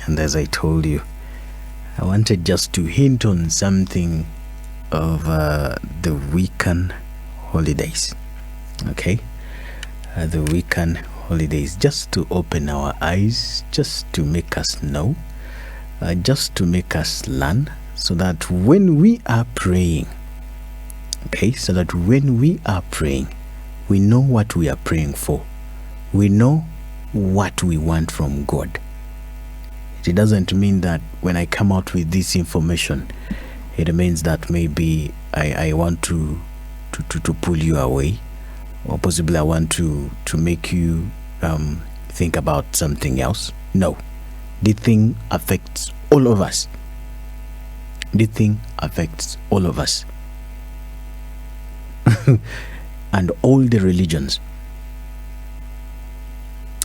And as I told you, I wanted just to hint on something of the Wiccan holidays. Okay, the Wiccan holidays, just to open our eyes, just to make us know, just to make us learn, so that when we are praying, okay, so that when we are praying, we know what we are praying for. We know what we want from God. It doesn't mean that when I come out with this information, it means that maybe I want to pull you away, or possibly I want to make you think about something else. No, the thing affects all of us. The thing affects all of us. And all the religions.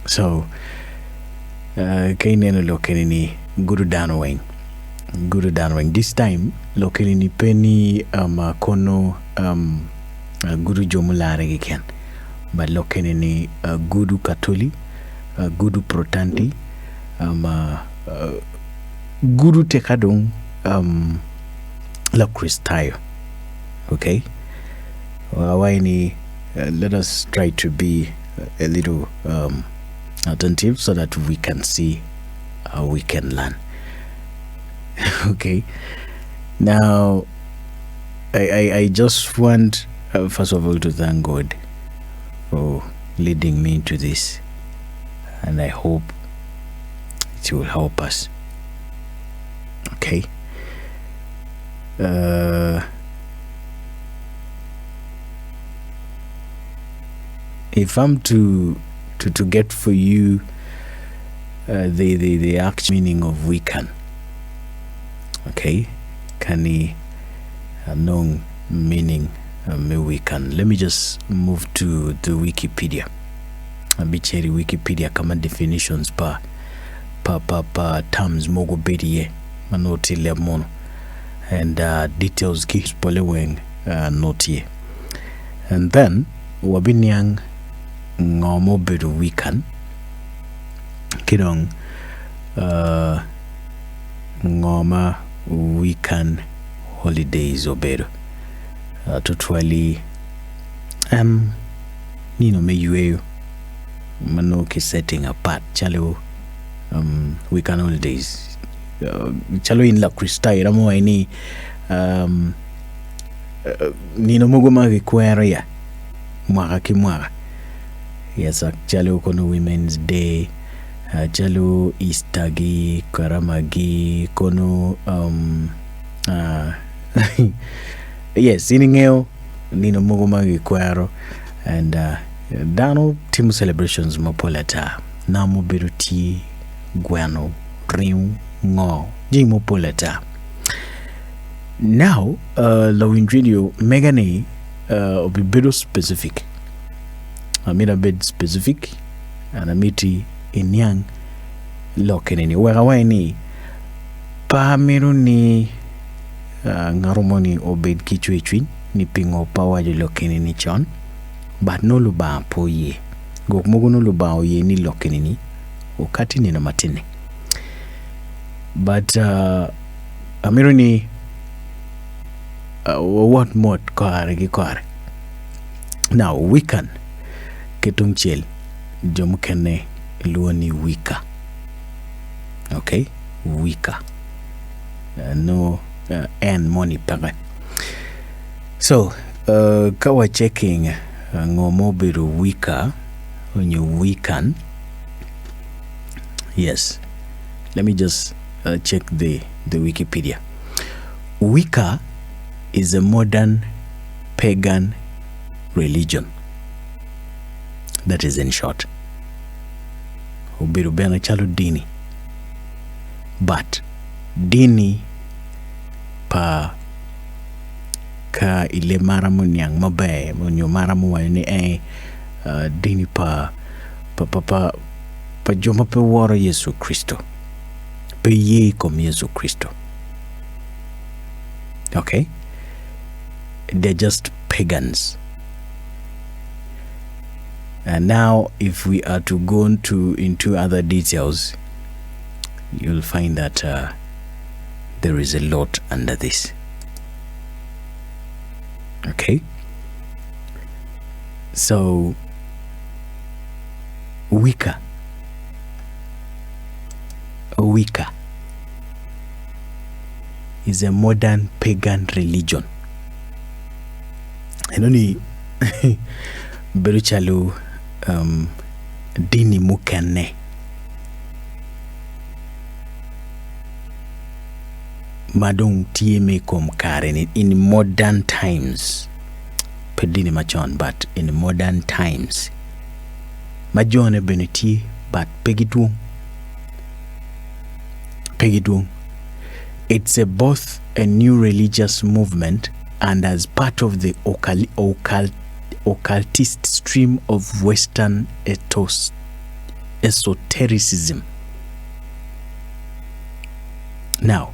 So kaineno lokenini Guru Danweng. This time lokenini penny kono Guru Jomulare Gikan. But lokenini Guru Katoli, Guru Protanti, Guru Tekadong La Cristayo. Okay? Let us try to be a little attentive so that we can see how we can learn. Okay, now I just want first of all to thank God for leading me into this, and I hope it will help us. Okay, if I'm to get for you the actual meaning of Wiccan, okay, kani known meaning me Wiccan, let me just move to the Wikipedia. Abicheri Wikipedia kama definitions pa terms mogo bedie manoti lemono, and details gives poleweng notie, and then wabinyang ngomo bedu Wiccan kidong ngoma Wiccan holidays obedo totally nino me yueyo mano ki setting apart chalo Wiccan holidays chalo in la Christa iramo ini nino mogoma kikwera ya mwaka kimwaka. Yes, chalo kono Women's Day, chalo Easter gi, Karamagi, kono yes, iningeo nino mogoma gikwero, and dano timu celebrations mopoleta na mobiruti guano rim ngo ji mopoleta. Now la windradio megane obibedo specific. I made a bit specific, and I made it in young lokenini where ni pa ni ngaromoni obed kichwechwin ni pingo power de lokenini chon, but no luba po ye gok mogo no luba ye ni lokenini wakati ni na matine, but amiruni what mod kare. Now Wiccan ketung chel jomkene luoni Wicca. Okay, Wicca, no and money paga. So kawa checking ngomobiru Wicca on your Wiccan. Yes, let me just check the Wikipedia. Wicca is a modern pagan religion. That is in short. Ubirubena chalo dini. But dini pa ka ile maramu nyang mabe munyo maramu wani dini pa joma pe woro Yesu Kristo. Pe ye kom Yesu Kristo. Okay? They're just pagans. And now if we are to go into other details, you'll find that there is a lot under this. Okay, so Wicca is a modern pagan religion. Enoni beruchalu dini mukane madong tieme kom karen in modern times. Pedini machon, but in modern times majone beneti but pegidung. It's both a new religious movement and as part of the occultist stream of Western esotericism. Now,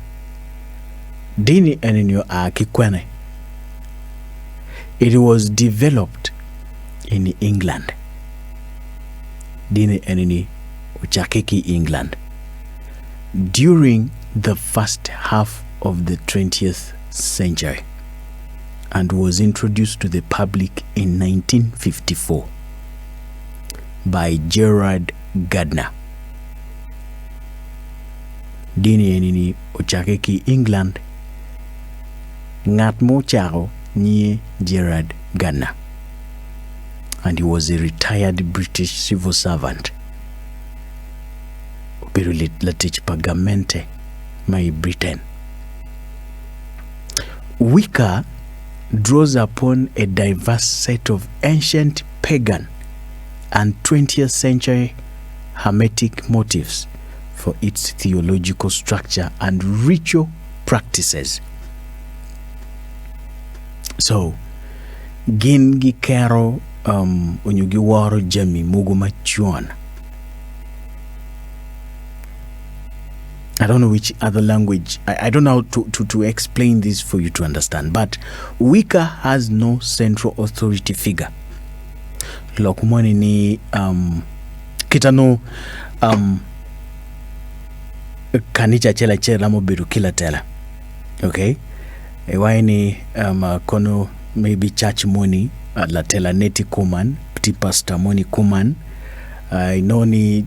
dini enenyo akikwane. It was developed in England. Dini eneni uchakeki England during the first half of the 20th century and was introduced to the public in 1954 by Gerard Gardner. Dini enini uchakeki England ngat mo chao nye Gerard Gardner, and he was a retired British civil servant. Latich pagamente my Britain. Wicca draws upon a diverse set of ancient pagan and 20th century Hermetic motifs for its theological structure and ritual practices. So, gingi kero unyugi waro jami muguma chuan. I don't know which other language. I don't know how to explain this for you to understand. But Wicca has no central authority figure. Lokumani ni kitano kanija chela chela mo biru kila tela. Okay? Ewaini kono maybe church money la tela neti kuman, pti pastor money kuman. Inoni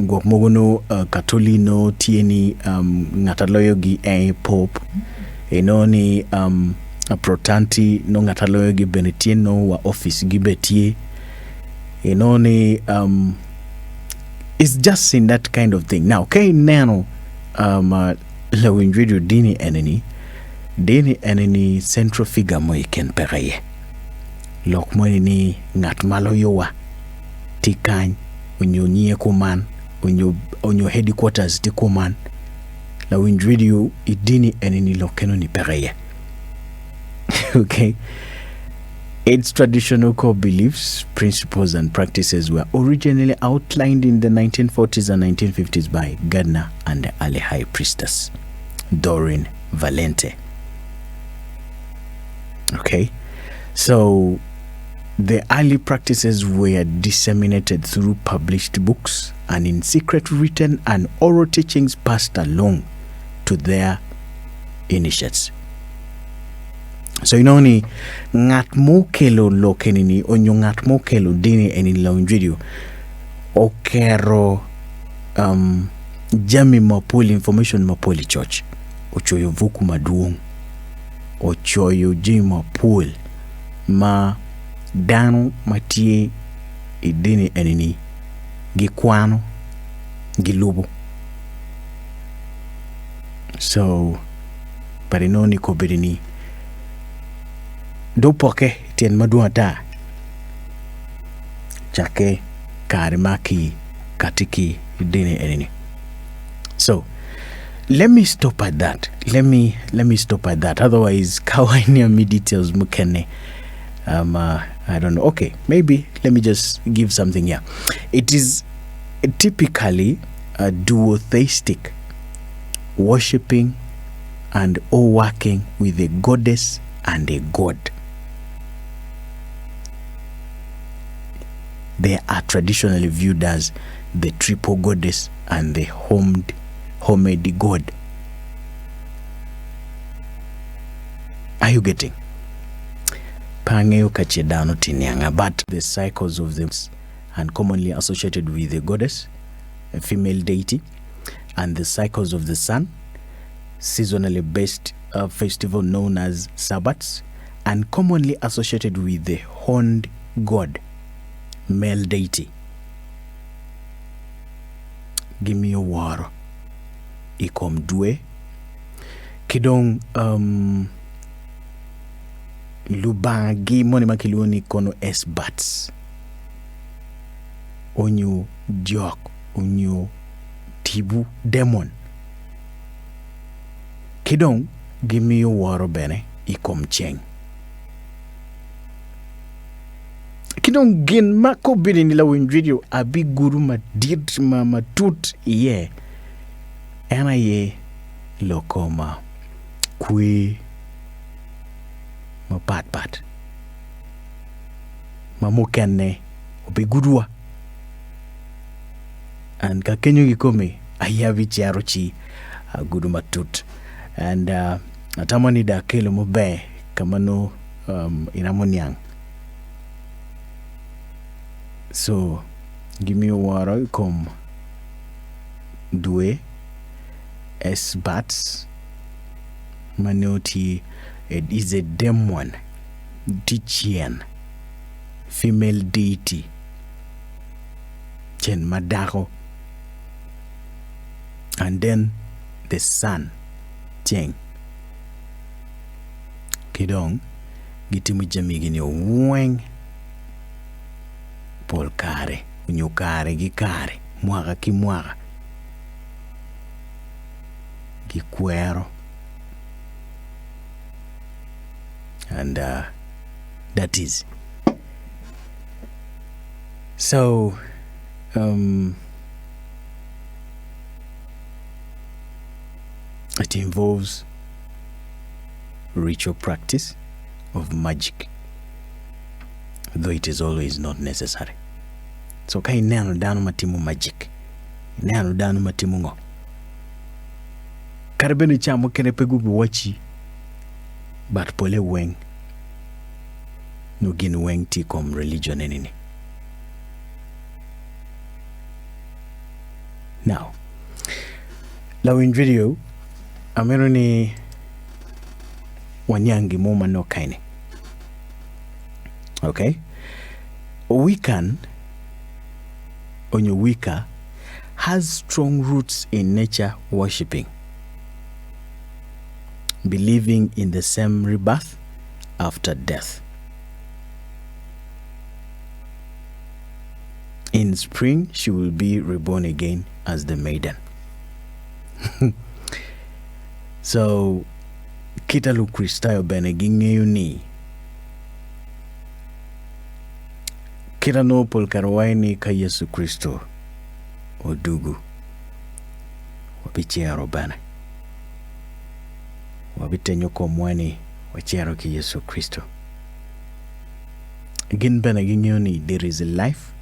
ngokmogono katolino tieni ngataloyo gi pope. Inoni protanti no ngataloyo gi benetieno wa office gi betie. Inoni it's just in that kind of thing. Now okay nano la winjudu dini eneni central figure mo iken peraye. Lokmoni ni ngat maloyo wa tikany onyo nye kuman onyo headquarters ti kuman la winjudu idini eneni lokeno ni peraye. Okay, its traditional core beliefs, principles and practices were originally outlined in the 1940s and 1950s by Gardner and the early high priestess Doreen Valente. Okay, so the early practices were disseminated through published books and in secret written and oral teachings passed along to their initiates. So inoni ngat mo kelo lokenini onyo ngat mo kelo dini eni launjidio okero jami mapoli information mapoli church ochoyo vuku maduong ochoyo jimi mapoli ma dano matie idini enini gikwano gilubu. So parinoni kobirini do poke tien maduata chake karimaki katiki dini enini. So let me stop at that. Let me stop at that. Otherwise kawaini mi details mukene I don't know. Okay, maybe let me just give something here. It is typically a duotheistic, worshipping and or working with a goddess and a god. They are traditionally viewed as the triple goddess and the homed homedy god. Are you getting? Pangeo kachedano tinianga, but the cycles of them and commonly associated with the goddess, a female deity, and the cycles of the sun, seasonally based festival known as Sabbats, and commonly associated with the horned god, male deity. Give me a war. Ikom due. Kidong lubangi moni makilioni kono S-bats. Onyo diok, onyo tibu demon. Kidong give me a war bene ikom cheng. Kidong gin mako bini nila winvideo abi guru ma dit ma matut ye. Ena ye lokoma kwe ma pat ma mukenne obi gurua and kakenyo gikome ayavi chiarochi guru matut and atamani da kelo mobe kamano inamonyang. So give me a water come due S-bats manoti. It is a demon, Dichian, female deity, Chen Madaro, and then the sun, Cheng. Kidong, gitimu jamigini weng, Paul kare, unyukare gikare, mwaga ki mwaga, gikwero. And that is so it involves ritual practice of magic, though it is always not necessary. So kai nano dano matimu magic, nano dano matimu ngo karabeni chamo kene pegubi wachi. But pole weng no gin weng ti kom religion enini. Now, lawin video ameroni wanyangi moma no kaine. Okay? Wiccan onyo Wicca has strong roots in nature worshipping, believing in the same rebirth after death. In spring, she will be reborn again as the maiden. So, kita lu Kristayo bene gingeyuni. Kita no pol karwaini ka Yesu Kristo odugu. Wapichero bene. Wabitenyo ko mwani wachero ki Yesu Kristo. Again bena gingeyuni, there is a life.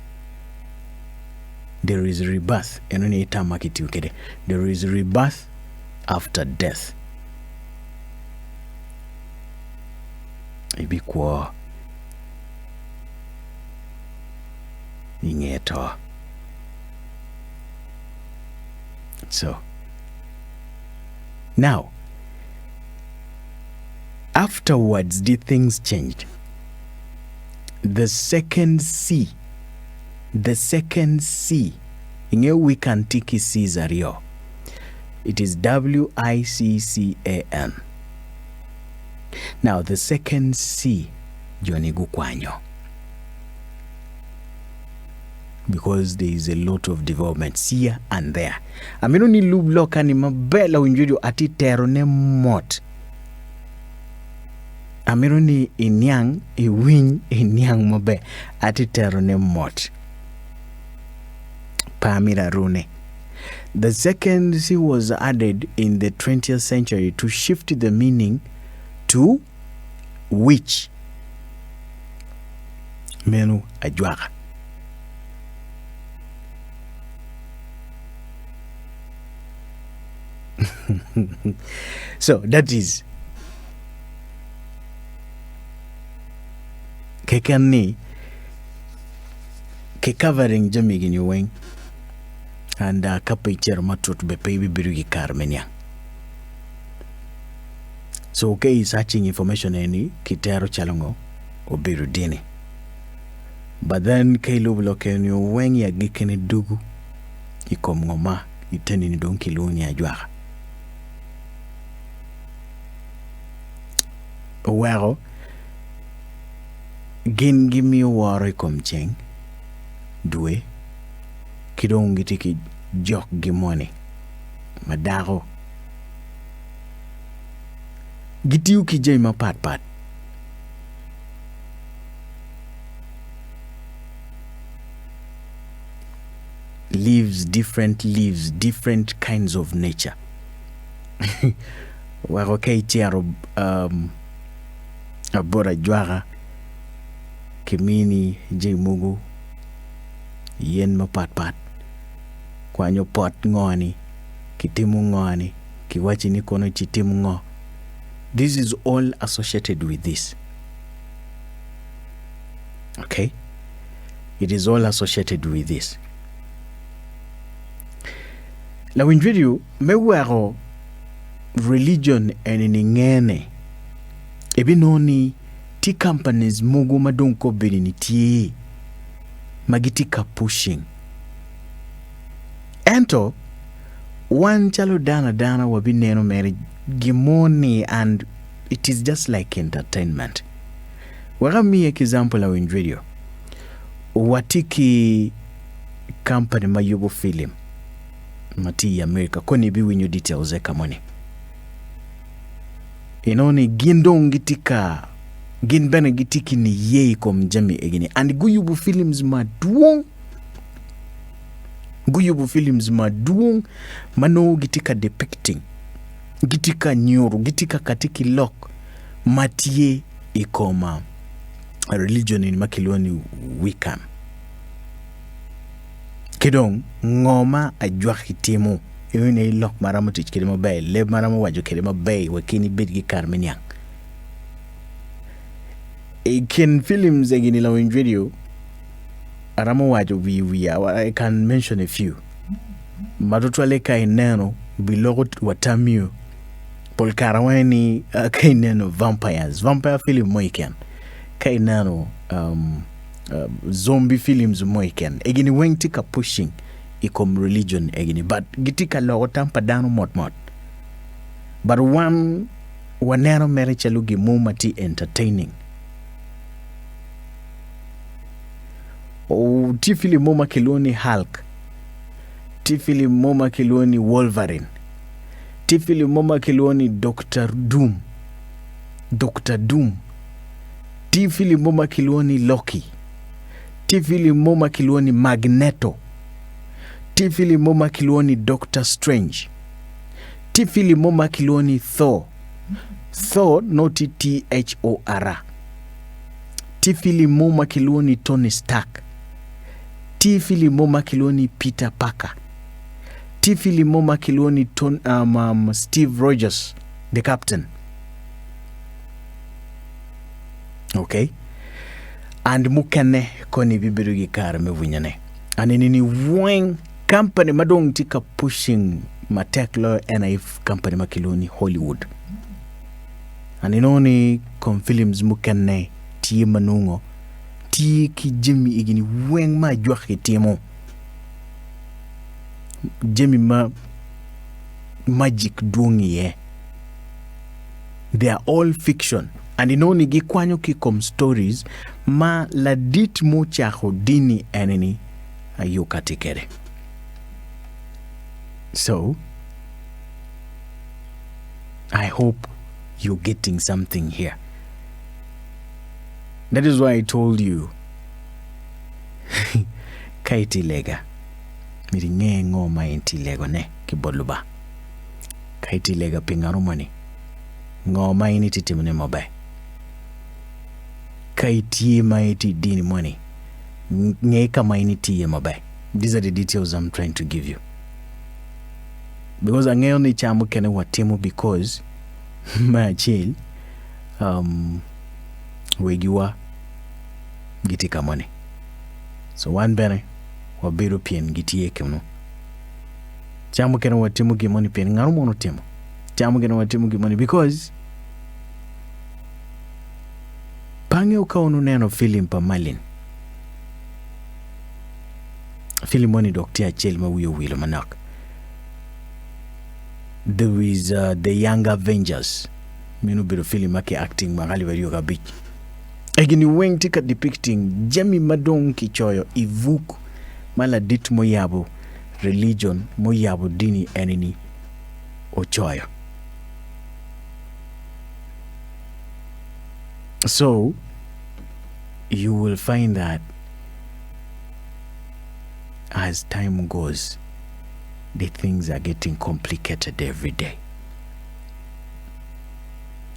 There is rebirth. Enoni itamaki ukede. There is rebirth after death. Ibikwa ingeto. So now, afterwards, the things changed. The second C, inge Wiccan tiki Caesario. It is Wiccan. Now the second C, Johnny Gukwanyo, because there is a lot of developments here and there. Aminoni lub loka ni mabela winjudio ati terone mot. Aminoni inyang iwin inyang mabe ati terone mot. Pamira rune. The second C was added in the 20th century to shift the meaning to witch. Menu ajwaga. So that is kekani ke covering jami gini weng and kapa ichero matut be pay biru gi karmenia. So okay, searching information any kitero chalongo obiru dini. But then kailu bloke ni weng ya gikene dugu ikom ngoma iteni ni don kiluni ajwa. Well, gin gimi waro ikom cheng duwe kidong gitiki jok gimone madaro gitiu ki jay ma pat leaves different kinds of nature. Waro kay tiaro abora jwara kimini jay mugu yen ma pat kwanyo pot ngoni kitimu ngoni kiwachi ni kono chitimu ngo. This is all associated with this. Okay, it is all associated with this. Now in video mewaro religion eningene ebinoni ti companies mugu madonko bedini tie magitika pushing ento one chalo dana wabineno mere gimoni, and it is just like entertainment. Wagami example in video watiki company mayubo film mati America koni bi winyo details e kamoni inoni gindong gitika gin bena gitiki ni yei kom jami egini and guyubu films maduong mano gitika depicting gitika nyoro gitika katiki lock matie ikoma religion in makiloni Wiccan kidong ngoma ajwa hitimo yune lock maramo tich kirimo bay le maramo wajo kirimo bay wakini bidgi karmeniang kin films egini law in video aramo wajo I can mention a few madutwale kai neno bilogo watamio polkarawani kai neno vampire film moiken kai neno zombie films moiken egini wengtika pushing ikom religion egini but gitika logo tampa dano mot but one wanero mere chalugi mumati entertaining. Tifili moma kiloni Hulk, tifili moma kiloni Wolverine, tifili moma kiloni Dr. Doom, tifili moma kiloni Loki, tifili moma kiloni Magneto, tifili moma kiloni Doctor Strange, tifili moma kiloni Thor not Thor, tifili moma kiloni Tony Stark, tifili moma kiloni Peter Parker, tifili moma kiloni Steve Rogers, the captain. Okay, and mukane koni bibirugi karme vunyane anini weng company madong tika pushing mateklo NIF company makiloni Hollywood aninoni kon films mukane ti manungo ti ki jemi igini weng ma jwa hitimo jemi ma magic duongi they are all fiction and inoni gikwanyo ki kom stories ma la dit mo chaho dini eneni ayukatikere. So I hope you're getting something here. That is why I told you kaiti lega miringe ngoma enti lego ne kiboluba kaiti lega pingarumani ngoma ini titimune mobe kaiti maiti dini money ngeka maini tiye mobe. These are the details I'm trying to give you. because ang'eyo ni chamo kene watimo because ma achiel wegiwa giti kamone, so wan bene wabiro pien gitie keno. Chamo kene watimo gimoni pien ng'aro mono timo. Chamo kene watimo gimoni because pange ukaonu neno film pa Malin. Film wani dokti achiel ma wiyo wilo manak. There is the Young Avengers. Minu biro film ake acting magali wariyo kabich. Egini weng tika depicting jemi madong kichoyo ivuk mala dit moyabo religion moyabo dini enini ochoyo. So you will find that as time goes, the things are getting complicated every day.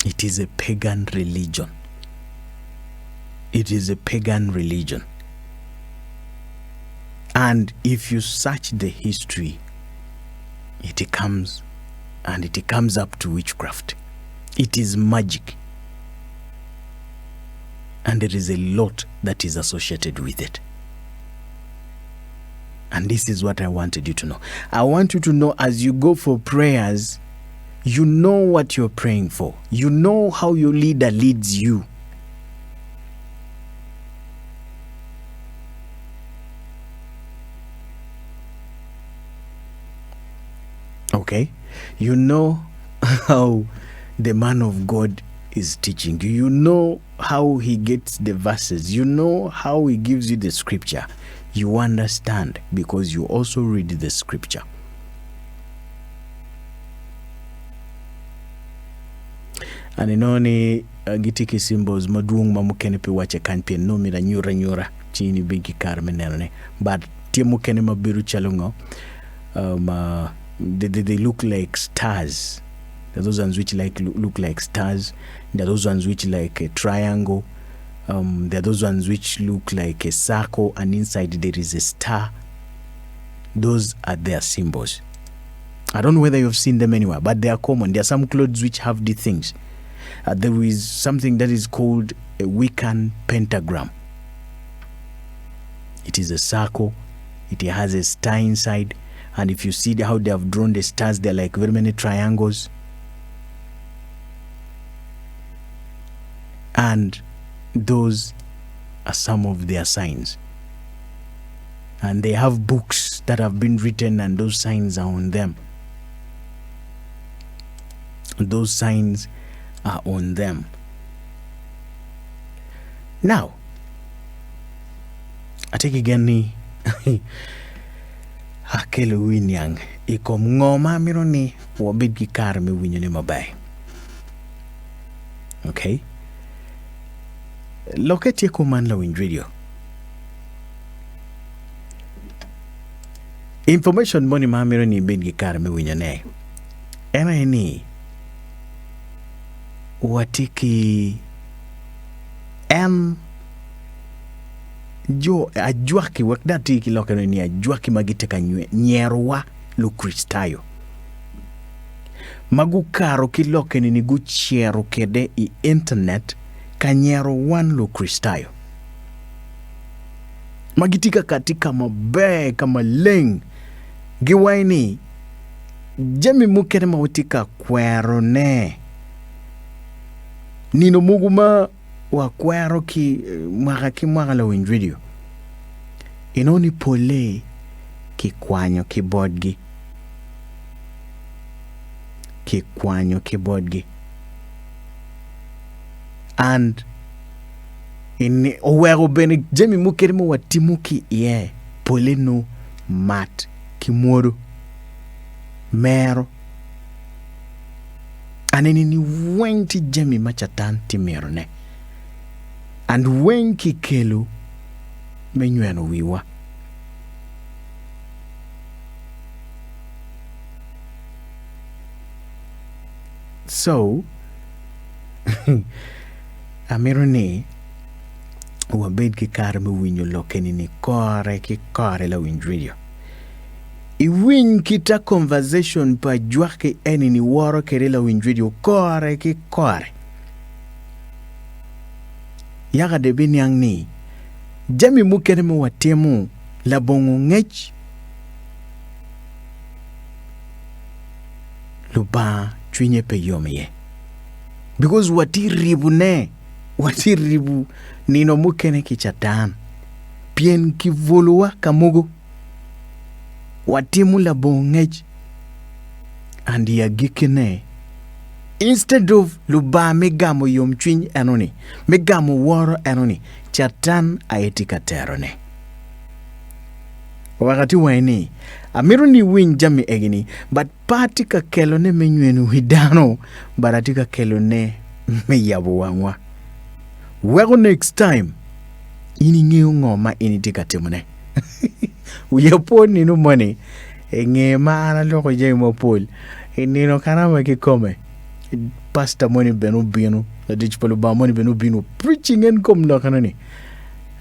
It is a pagan religion. It is a pagan religion. And if you search the history, it comes up to witchcraft. It is magic. And there is a lot that is associated with it. And this is what I wanted you to know. I want you to know as you go for prayers, you know what you're praying for. You know how your leader leads you. Okay? You know how the man of God is teaching you. You know how he gets the verses. You know how he gives you the scripture. You understand because you also read the scripture. And inoni gitiki symbols maduong mamukene pe wache kanpe no mira nyura chini bigi karmenerne, but tiemukene mabiru chalungo they look like stars. There are those ones which look like stars. There are those ones which like a triangle. There are those ones which look like a circle and inside there is a star. Those are their symbols. I don't know whether you've seen them anywhere, but they are common. There are some clothes which have these things. There is something that is called a Wiccan pentagram. It is a circle. It has a star inside. And if you see how they have drawn the stars, they're like very many triangles. And those are some of their signs. And they have books that have been written and those signs are on them. Those signs are on them. Now, I take again ni hakele winyang ikom ngoma mironi wabid ki kar me winyo ni mabay. Okay? Loket ye kuman la win radio. Information moni ma mironi bid ki kar me winyo ne. Ena ni watiki jo ajuaki wakdati kilokano ni ajuaki magiteka nyerwa lo kristayo magukaro kilokene ni guchiero kede i internet kanyero wan lo kristayo magitika katika mabe kama leng giwaini jemi mukere mautika kwero ne nino muguma wa kwero ki mwaka la win video inoni pole ki kwanyo keyboard gi and in owero bene jemi mukere mo watimuki ye pole no mat kimoro mero aneni ni wenti jemi machatan timero ne and wenki kelu menyweno wiwa so amiro ni wabed ki kar me winyo lokeni ni kore ki kore la winj radio iwin kita conversation pa juake eni ni woro kerela win video kore ki kore yaga de binyang ni jami mukere mo watemu la bongo ngech luba chwinye pe yomye because wati ribu nino mukene kichatan pien kivolua kamugo watimu la bongej and ya gikene instead of luba megamo yom chwiny anoni megamo woro anoni chatan aetika terone wakati waini amiru ni win jami egini but patika kelone menywenu hidano baratika kelone meyabu wangwa wego next time ini ngeo ngoma ini tika temune uyepo ninu money nge maana loko jay mo pol nino kanama ki come pastor money benu la dich polo ba money benu preaching en kom lo kanani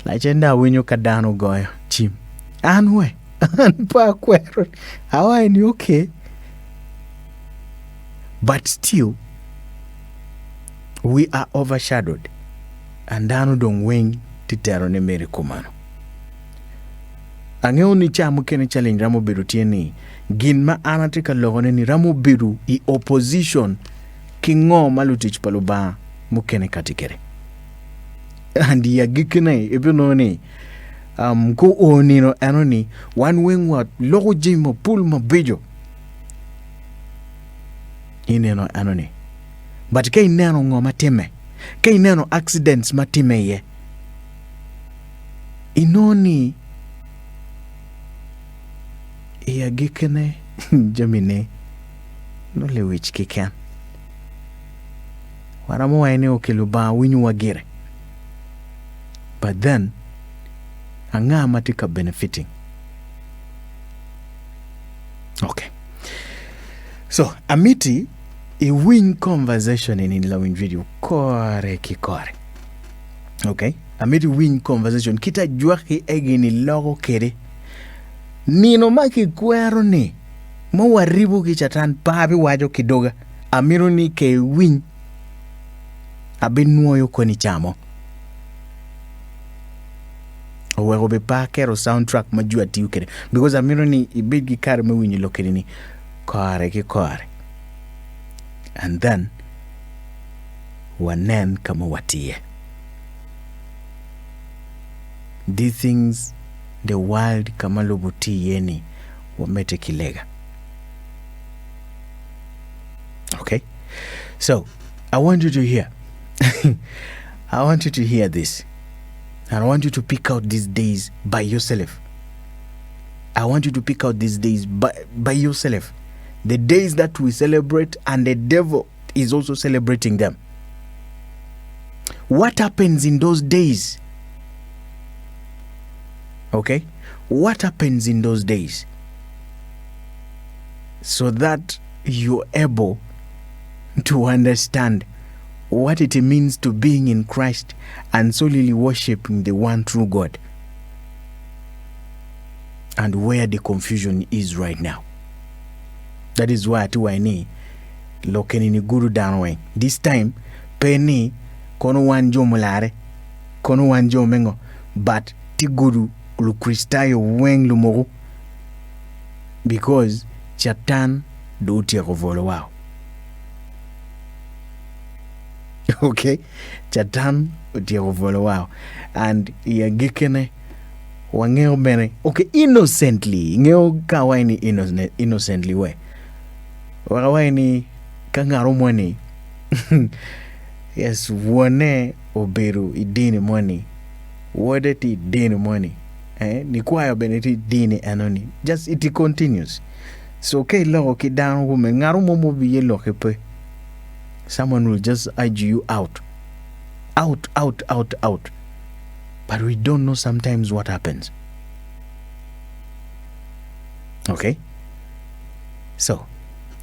la chenda winyo kadano goyo chim anwe an pa kwero how ni okay but still we are overshadowed and dano don wing titero ne mere komano angeo ni chamu kene challenge ramo beru tieni gin ma anatika logone ni ramo beru i opposition kingo malutich paloba mukene katikere andi ya gikene ebino ni ko onino anoni one wing what logo jimo pull ma bejo ineno anoni but kay neno ngoma teme kay neno accidents matime ye inoni ya gikene jamine no le wich kikan waramo waine okeluba winyu wagire but then anga matika benefiting. Okay, so amiti a win conversation in la win video kore kikore. Okay, amiti win conversation kita jua ki egini logo kere nino maki kwero ni mo waribu kichatan pabi wajo kidoga amiru ni ke win abinuoyo koni chamo owego be pa kero soundtrack majua tiyu kere because amiru ni ibigi kare me winyi lokere ni kore ki kore and then wanen kama watie these things the world kama lobuti yeni wamete kilega. Okay, so I want you to hear I want you to hear this and I want you to pick out these days by yourself. I want you to pick out these days by yourself, the days that we celebrate and the devil is also celebrating them. What happens in those days? Okay, what happens in those days so that you're able to understand what it means to being in Christ and solely worshiping the one true God, and where the confusion is right now. That is why I need lokeni ni guru danwe this time penny kono wanjo mulare kono wanjo mengo but ti guru lu kristayo weng lumogo because chatan do ti rovolo wow. Okay, chatan ti rovolo wow and ya gikene wangeo bene okay innocently ngeo kawaini innocently we wakawaini kangaro mwani yes wone oberu idini mwani wode ti dini mwani ni kwayo beneti dini anoni just it continues. So okay logo ki down woman ngaro momo biye loke pe someone will just urge you out, but we don't know sometimes what happens. Okay, so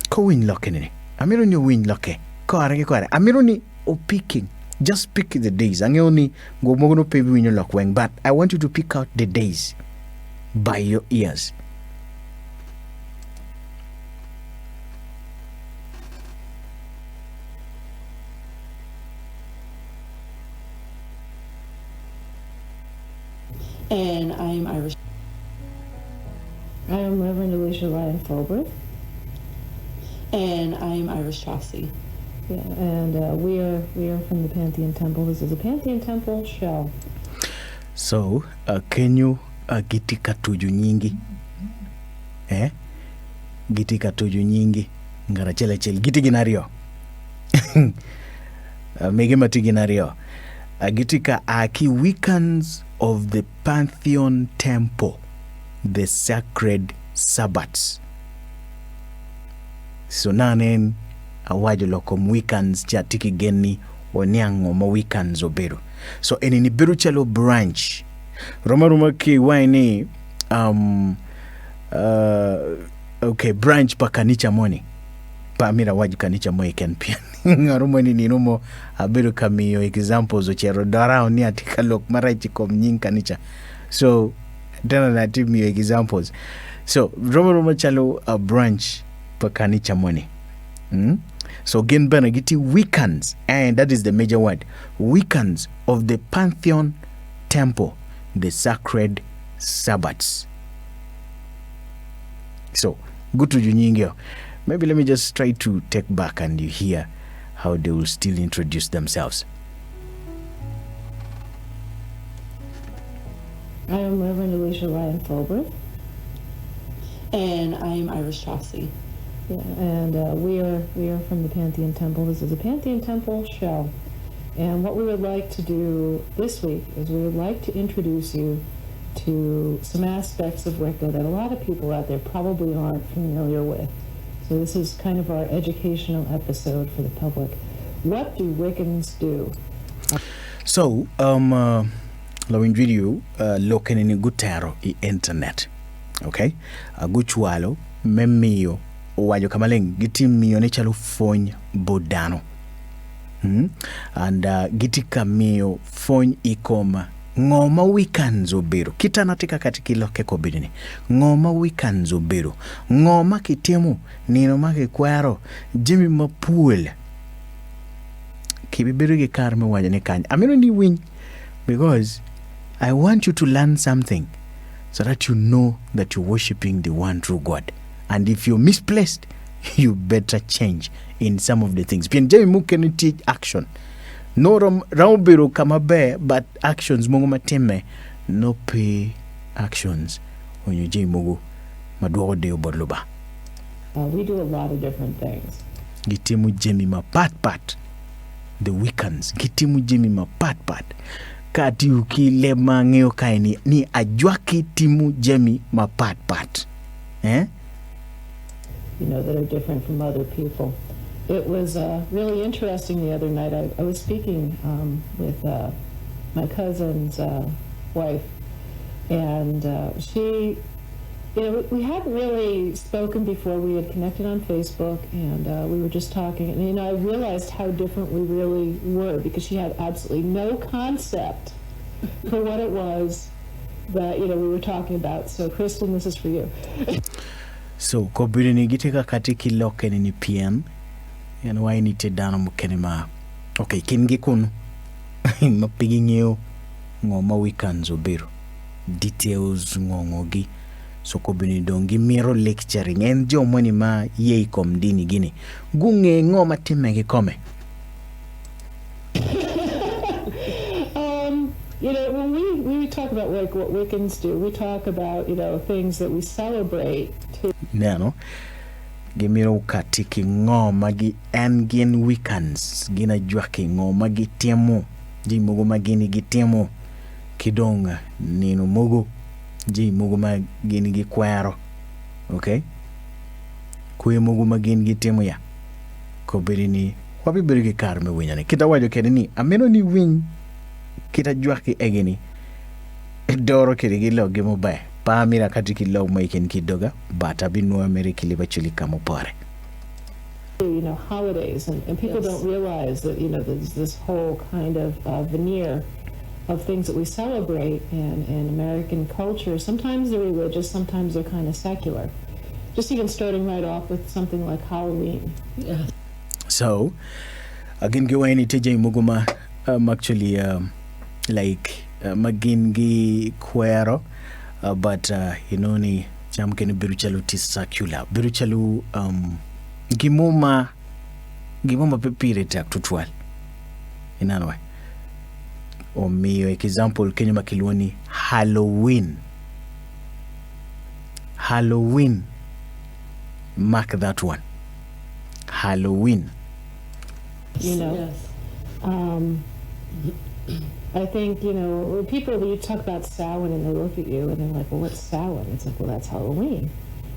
ko win loke ni amiru ni win loke ko arage amiru ni o picking. Just pick the days. I'm only go mogono pay win your lock wing, but I want you to pick out the days by your ears. And I am Irish. I am Reverend Alicia Ryan Fulbright. And I am Irish Chaucy. Yeah, and we are from the Pantheon Temple. This is a Pantheon Temple show. So, Kenyu gitika tuju nyingi. Gitika tuju nyingi. Ngara chele giti ginario. Mege mati ginario. Gitika aki Wiccans of the Pantheon Temple, the sacred Sabbats. So nanen awajo lokom Wiccans chatiki geni onyango ma Wiccans obero. So enini beruchalo branch. Roma ki waini okay, branch pa kanicha moni. Pa mira waju kanicha mo iken pia. Ngarumo ni numo aberu kamiyo examples ochero darao ni atika lok marachi kom nying kanicha. So dana na timi examples. So Roma chalo a branch pa kanicha moni. So again Benagiti Wiccans, and that is the major word, Wiccans of the Pantheon Temple, the sacred Sabbats. So good to you. Maybe let me just try to take back and you hear how they will still introduce themselves. I am Reverend Alicia Ryan Fulbright. And I am Irish Chaucy. Yeah, and we are from the Pantheon Temple. This is a Pantheon Temple show. And what we would like to do this week is we would like to introduce you to some aspects of Wicca that a lot of people out there probably aren't familiar with. So this is kind of our educational episode for the public. What do Wiccans do? So, lawin video loken ni gutero I internet. Okay? Aguchwalo memio wajo kamaleng giti miyo ne chalo fony bodano. And giti kamiyo fony ikoma ngoma Wiccans obero. Kita natika katikilo keko bidini. Ngoma Wiccans obero. Ngoma kitemu nino make kwaro jimi mapuel. Kibibiru ge karme wajane kanya. Amino ni win because I want you to learn something so that you know that you're worshiping the one true God. And if you're misplaced, you better change in some of the things. Pienjemi mukeni teach action. No raubiru kama be, but actions mungu mateme no pay actions when you jay mungu maduode obodloba. We do a lot of different things. Gitimu jemi ma pat. The Wiccans gitimu jemi ma pat. Kati ukile mangeo kaini ni ajwaki timu jemi ma pat. You know, that are different from other people. It was really interesting the other night. I was speaking with my cousin's wife, and she, you know, we hadn't really spoken before. We had connected on Facebook, and we were just talking, and, you know, I realized how different we really were because she had absolutely no concept for what it was that, you know, we were talking about. So, Kristen, this is for you. So, kobiri gitika katiki loke ni PM. Yan why ni te dano mukenima. Okay, kingi kunu. Mapigi ngeo ngoma Wiccans obero. Details ngongogi. So kobiri dongi miro lecturing. Enjo mwani ma ye ikom dini gini. Gunge ngoma timegi kome. You know, when we talk about like what Wiccans do, we talk about, you know, things that we celebrate. Nano, gimiro katiki ngoma gi engin Wiccans gina jwaki ngoma gi temo ji mugo magini gi temo kidonga nino mugo ji mugo magini gi kwero. Okay, kuye mugo magini gi temo ya ko berini wabi berigi karme winyane kita wajo kedini ameno ni win kita jwaki egini doro kirigi logi mobile pamira katiki log maiken kidoga bata binu ameriki libachuli kamo pore. You know, holidays, and people don't realize that, you know, there's this whole kind of veneer of things that we celebrate in American culture. Sometimes they're religious, sometimes they're kind of secular. Just even starting right off with something like Halloween. Yeah. So, again, go any TJ Muguma actually like magin gi kwero but inoni cham kene biru chalo tisacula biru chalo gimoma pepire tak tutwal inanwa omiyo example kenyo makilwoni Halloween mark that one. Halloween. You know, Yes. I think, you know, people, you talk about Samhain and they look at you and they're like, well, what's Samhain? It's like, well, that's Halloween.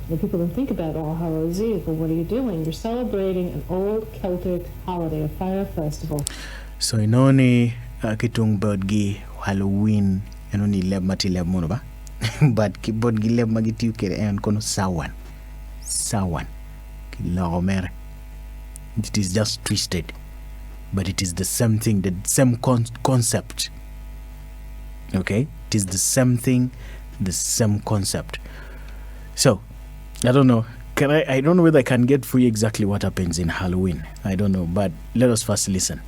And people don't think about All Hallows Eve. Well, what are you doing? You're celebrating an old Celtic holiday, a fire festival. So inoni kitung bird gi Halloween inoni leb mati leb mono ba but ki bird gi leb magitiu kere en kono Samhain ki logo mere. It is just twisted, but it is the same thing, the same concept. Okay, it is the same thing, the same concept. So I don't know, I don't know whether I can get for you exactly what happens in Halloween. I don't know, but let us first listen.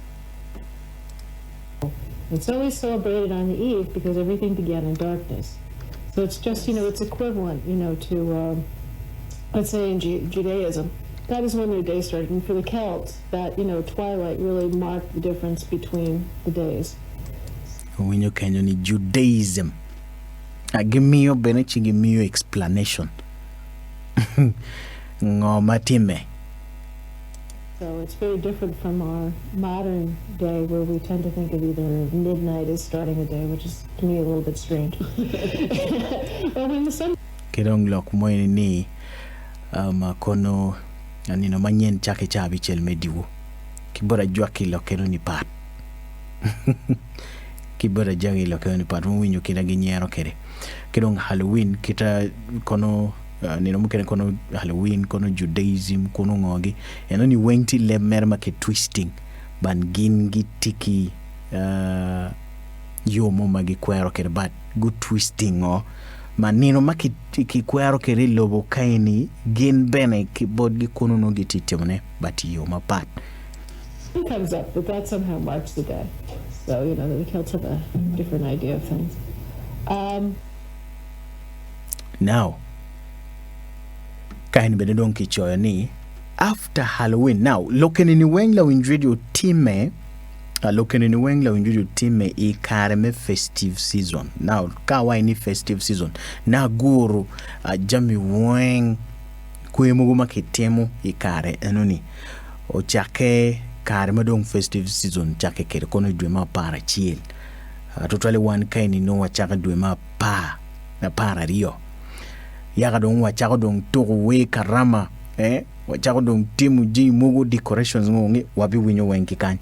It's always celebrated on the eve because everything began in darkness. So it's just, you know, it's equivalent, you know, to, let's say in Judaism, that is when their day started. And for the Celts, that, you know, twilight really marked the difference between the days. When you can only Judaism, give me your explanation. Ngomatime. So it's very different from our modern day where we tend to think of either midnight as starting a day, which is to me a little bit strange. But when the sun... Kirong lok mo ni kono anino manyen chake chabi chel mediwo. Kibora jwa kilo kero ni pat. Kibora jagi lo kero ni pat. Mwinyo kina ginyero kere. Kirong Halloween kita kono nino mukene kono Halloween kono Judaism kono ngogi eno ni wengti le merma ke twisting ban gingi tiki yomo magi kwero kere but good twisting o man nino maki kwero kere lobo kaini gin bene ki bodgi kono no gititemne but yoma pat It comes up that that somehow marks the day. So, you know, the Celts have a different idea of things. Now kain bedon ki choyo ni after Halloween. Now loken in wengla winjudio time i kareme festive season. Now kawa ini festive season na guru jami weng kwe muguma kitemu i kare enoni o chake kareme dong festive season chake kere kono dwema para chiel totally one kaini no wachaka dwema pa na para rio yaga don wachaka don togo we karama wachaka don timu ji mugu decorations ngongi wabi winyo wenki kany.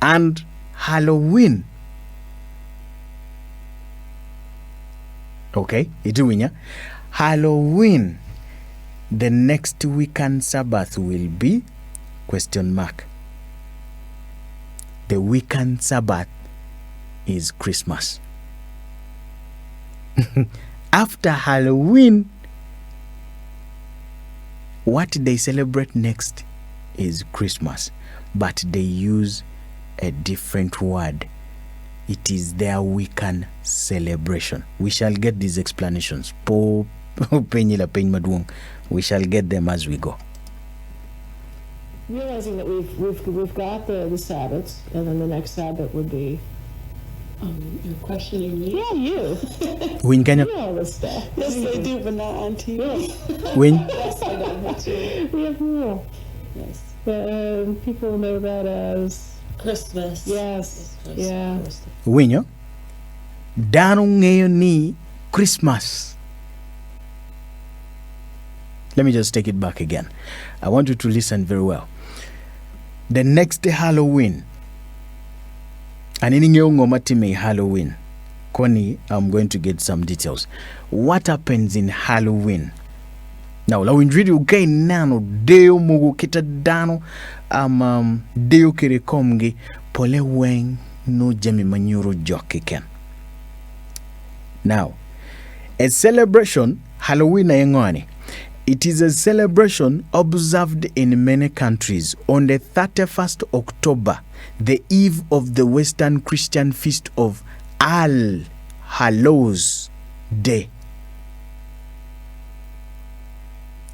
And Halloween, okay, itu winya Halloween, the next weekend Sabbath will be ? The weekend Sabbath is Christmas. After Halloween, what they celebrate next is Christmas, but they use a different word. It is their Wiccan celebration. We shall get these explanations. We shall get them as we go. Realizing that we've got the Sabbaths, and then the next Sabbath would be... You're questioning me? Yeah, you. When can You know all this stuff. Yes, they do, but not on TV. when Yes, I know. Me too. We have more. Yes. But people know that as... Christmas. Yes. Christmas, Yeah. of course. winyo dano ng'eyo ni Christmas. Let me just take it back again. I want you to listen very well. The next Halloween, anini ng'eyo ng'oma time Halloween koni I'm going to get some details. What happens in Halloween? Now la windridi ukai nano deo mugu kita dano deo kere komgi pole weng no jemi manyuro joki ken. Now a celebration Halloween na yengwani. It is a celebration observed in many countries on the 31st October, the eve of the Western Christian feast of All Hallows Day.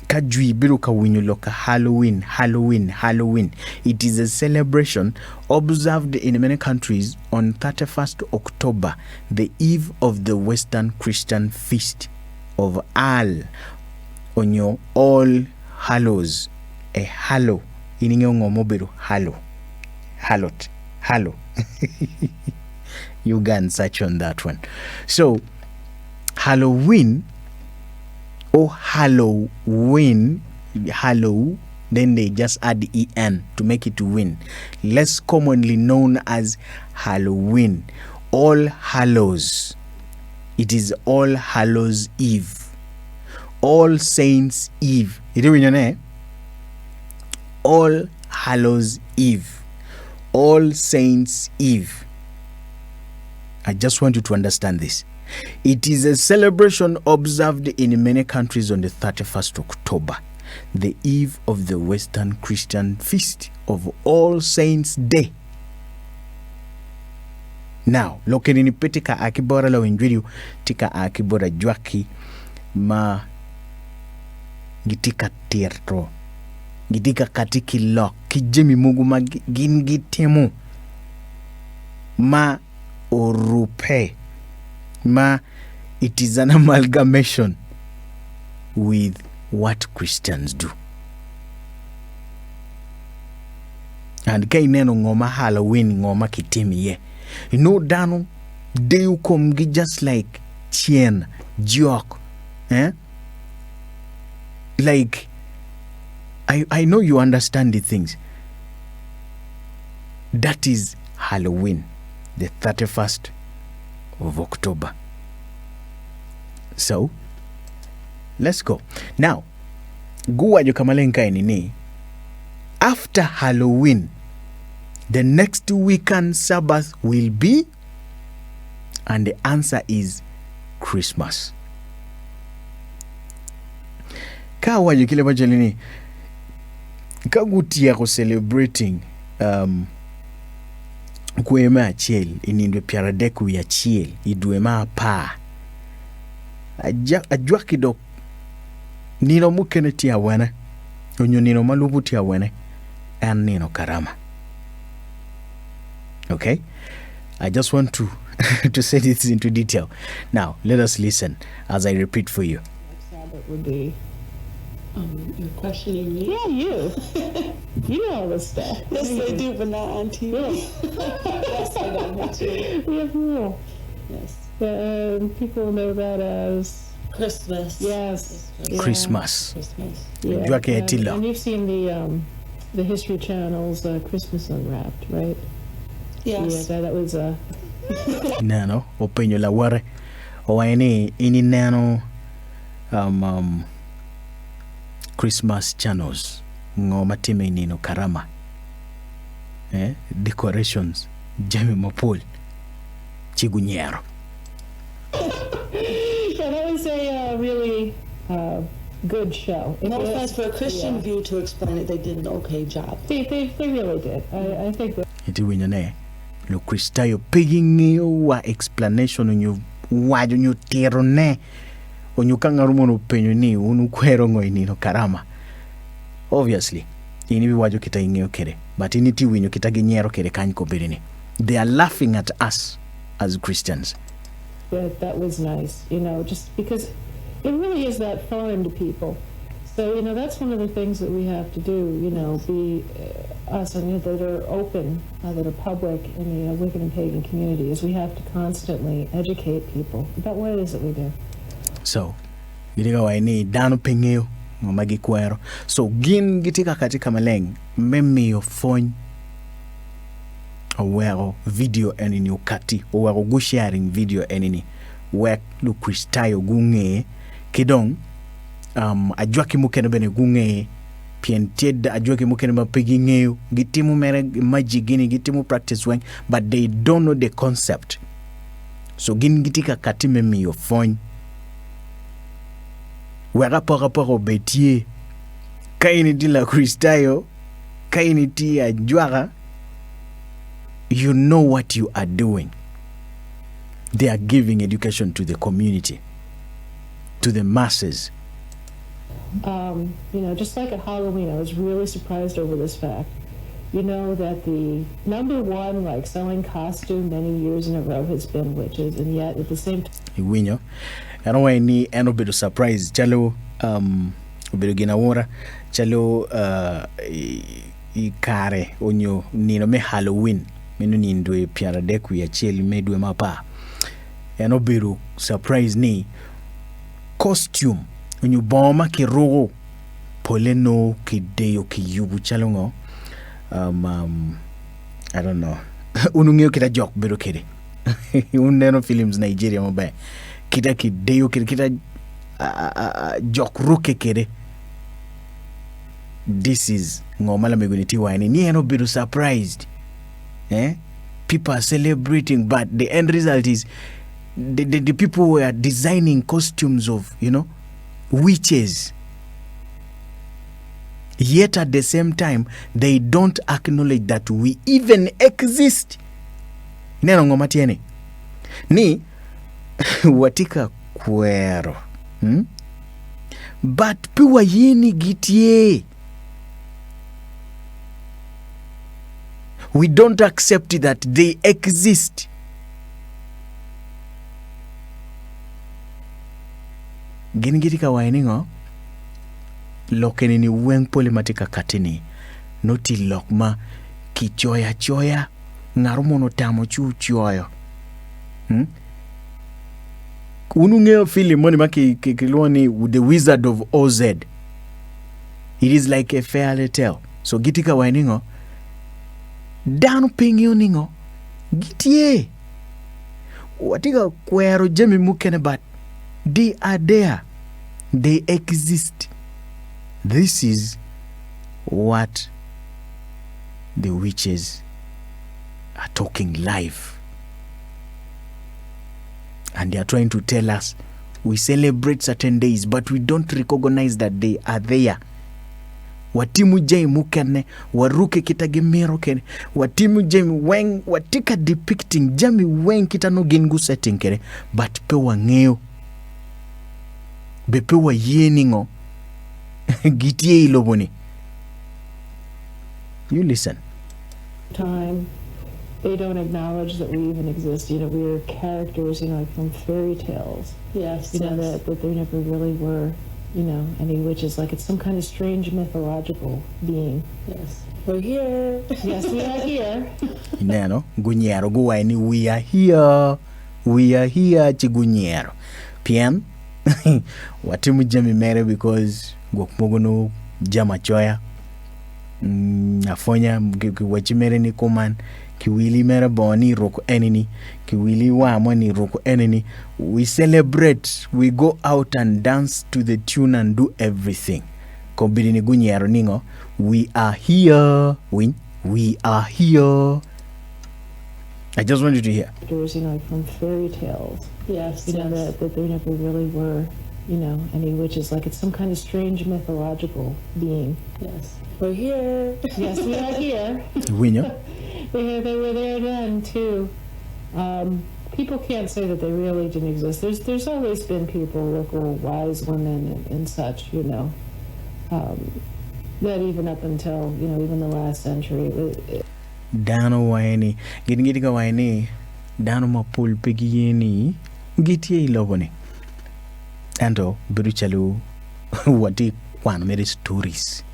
Kajui biruka winyuloka Halloween. It is a celebration observed in many countries on 31st October, the eve of the Western Christian feast of All on your All Hallows. A hallow ininge ngomobiru hallot. You can search on that one. So Halloween or Halloween, then they just add en to make it win. Less commonly known as Halloween. All Hallows. It is All Hallows Eve. All Saints Eve. All Hallows Eve. All Saints Eve. I just want you to understand this. It is a celebration observed in many countries on the 31st October, the eve of the Western Christian feast of All Saints Day. Now, lokenini petika akibora la wenjwiri tika akibora jwaki ma gitika tirto. Gitika katiki lo kijemi mugu ma gingitemu ma orupe ma. It is an amalgamation with what Christians do. And kay neno ngoma Halloween ngoma kitimi ye. You know dano they come just like chien joke. Like I know you understand the things. That is Halloween, the 31st of October. So let's go. Now, guwa jo kamalenka nini. After Halloween, the next weekend Sabbath will be, and the answer is Christmas. Kawa jo kile bacho nini. Kagutia ko celebrating kuema achiel inindwe piaradeku ya chiel idwema pa ajwa kido nino mukene tia wene onyo nino malubu tia wene and nino karama. Okay, I just want to to say this into detail. Now let us listen as I repeat for you. Sabbath would be. You're questioning me? Yeah, you. You know all this stuff. Yes, they do, but not on TV. Yes, I know. Me too. We have rule. Yes. People know that as Christmas. yes, yeah. Christmas. Yeah. And you've seen the History Channel's Christmas Unwrapped, right? Yes. Yeah, that was Nano openyo la ware o ini nano Christmas channels ngoma time nino karama decorations Jamie Mopol Chigunyero. Yeah, that was a really good show. No offense, for a Christian view to explain it, they did an okay job. They really did. I think that Iti winyane lo Kristayo piging wa explanation onyo wajo nyo tiro ne onyukanga rumono penyo ni unukwero ngo inino karama. Obviously ini wajo kita ingeo kere but ini ti winyo kita ginyero kere kanko bedini. They are laughing at us as Christians. that was nice, just because it really is that foreign to people. So, that's one of the things that we have to do, be us and that are open, that are public in the Wiccan and pagan community, is we have to constantly educate people about what it is that we do. So, gitiga waini dano pengeo mamagi kwero. So, gin gitika katika maleng memi yo phone awero video enini ukati awero go sharing video enini wek lu Kristayo gunge kidong ajwaki mukene bene gunge piented ajwaki mukene mapigi ngeo gitimu mere maji gini gitimu practice weng but they don't know the concept. So gin gitika kati memi yo phone wera poro betie kaini di la Kristayo kaini ti ajwaka. You know what you are doing. They are giving education to the community, to the masses. Just like at Halloween, I was really surprised over this fact. You know that the number one, like, selling costume many years in a row has been Wiches, and yet at the same time. Winyo, I don't want any bit of surprise. Chalo, ubirugina wora, chalo, ikare onyo nino me Halloween, minu nindwe piara deku ya cheli medwe mapa. Ano biru surprise ni costume onyo boma ki rogo poleno ki deyo ki yubu chalongo. I don't know. Unungeo kita joke biru kiri. Uneno films Nigeria mabe. Kita ki deyo kiri kita joke ruke kiri. This is ngomala meguniti wine. Ni ano biru surprised. People are celebrating, but the end result is the people were designing costumes of, witches. Yet at the same time, they don't acknowledge that we even exist. Neno ngomatiene. Ni watika kwero. But piwa yeni gitie. We don't accept that they exist. Ginigitika wainingo. Lokeni ni weng polimatika katini. Noti lokma ki choya. Ngarumono tamo chu choyo. Unungeo film moni maki kiloni The Wizard of Oz. It is like a fairy tale. So gitika wainingo. Dano pingyo ningo. Gitie. Watika kwero jemi mukene, but they are there. They exist. This is what the witches are talking live. And they are trying to tell us we celebrate certain days, but we don't recognize that they are there. Watimu jai mukene, waruke kitagi miro kene, watimu jai weng, watika depicting jami weng kita no gengu setting kere, but pewa ngeo, bepewa yeningo, gitie iloboni. You listen. Time, they don't acknowledge that we even exist. We are characters, like from fairy tales. Yes. That there never really were, any witches. Like it's some kind of strange mythological being. Yes. We're here. Yes, we are here. Neno, gunyero guwaini, we are here. We are here, chigunyero. Pien, watimu jami mere because gwakmogono jama choya. Afonya wachimere ni kuman kiwili mere boni roko enini kiwili wa moni roko enini. We celebrate, we go out and dance to the tune and do everything. Kobiri ni gunyero ningo, we are here. We are here. I just want you to hear. Like from fairy tales. Yes. That there never really were, any witches. Like it's some kind of strange mythological being. Yes. We're here. Yes, we are here. Winyo. They were there then too. People can't say that they really didn't exist. There's always been people, local wise women and such, that even up until even the last century. Dano waini, gitingitika waini, dano mapul pegiyeni, gitie iloboni. Ando biruchalu wati kwan mere stories,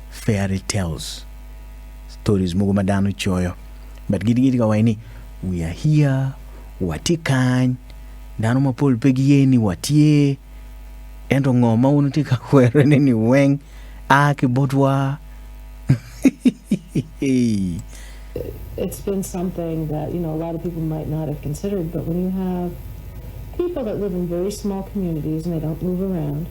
fairy tales, stories muguma dano choyo. But gitingitika waini, we are here, wati kany, dano mapul pegiyeni watie, endo ngoma unutika kwere nini weng, aki botwa. It's been something that, a lot of people might not have considered, but when you have people that live in very small communities and they don't move around,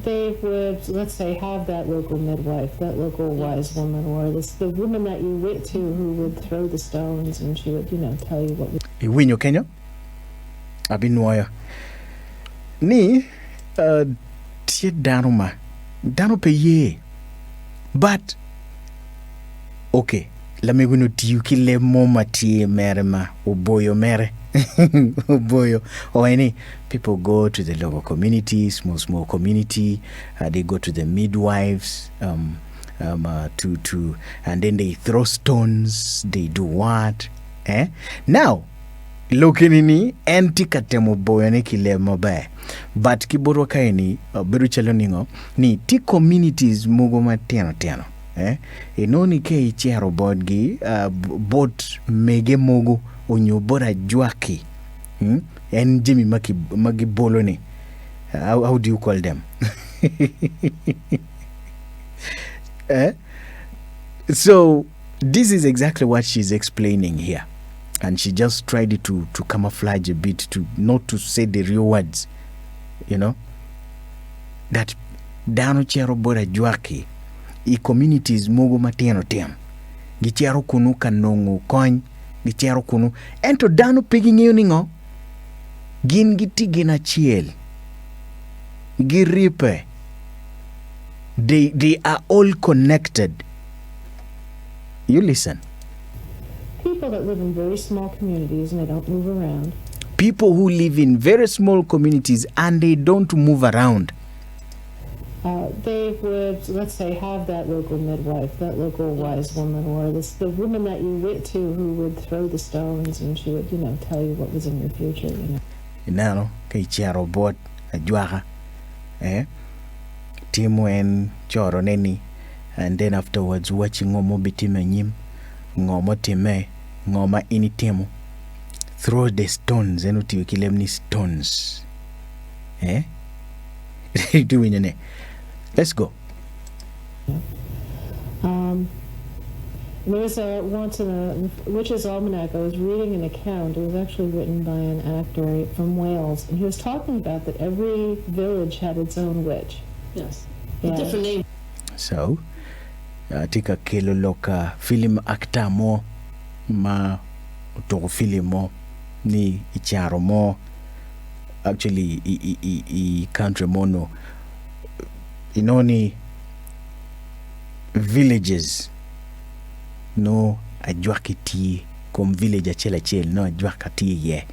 they would, let's say, have that local midwife, that local wise woman, or the woman that you went to who would throw the stones, and she would, tell you what. Winyo Kenya? Abinwaya. Ni, tie dano pe ye. But, okay. lamiguno tiyu kile moma tie mere ma oboyo mere oboyo any people go to the local community, small community, they go to the midwives to and then they throw stones, they do what now lokinini enti katemo boyo ne kile mabe but kiboro kaini beru chalo ningo ni ti communities mugo mateno teno inoni ke ichero bodgi bot mege mogo onyobora jwaki en jimi magi bolo ni how do you call them so this is exactly what she's explaining here, and she just tried to camouflage a bit, to not to say the real words, you know, that dano chero bora jwaki i communities mogo mateno tem gichero kunu kanongo kony gichero kunu ento dano pigi ng'eyo ningo gin gitigi na chiel giripe, they are all connected. You listen. People that live in very small communities and they don't move around. People who live in very small communities and they don't move around. They would, let's say, have that local midwife, that local wise woman, or the woman that you went to who would throw the stones, and she would, tell you what was in your future, Inano, kay chiaro bot, ajwaha, timo en choro neni, and then afterwards watching ngomo bitime nyim, ngomo time, ngoma ini timo, throw the stones, enuti wikilemni stones, doing it. Let's go. There was once in a Wiches almanac, I was reading an account. It was actually written by an actor from Wales, and he was talking about that every village had its own witch. Yes. Yeah. A different name. So, tika kelo loka film actor mo ma to film mo ni icharo mo actually i country mono inoni villages no ajwakiti kom village achela chel no ajwakati ye.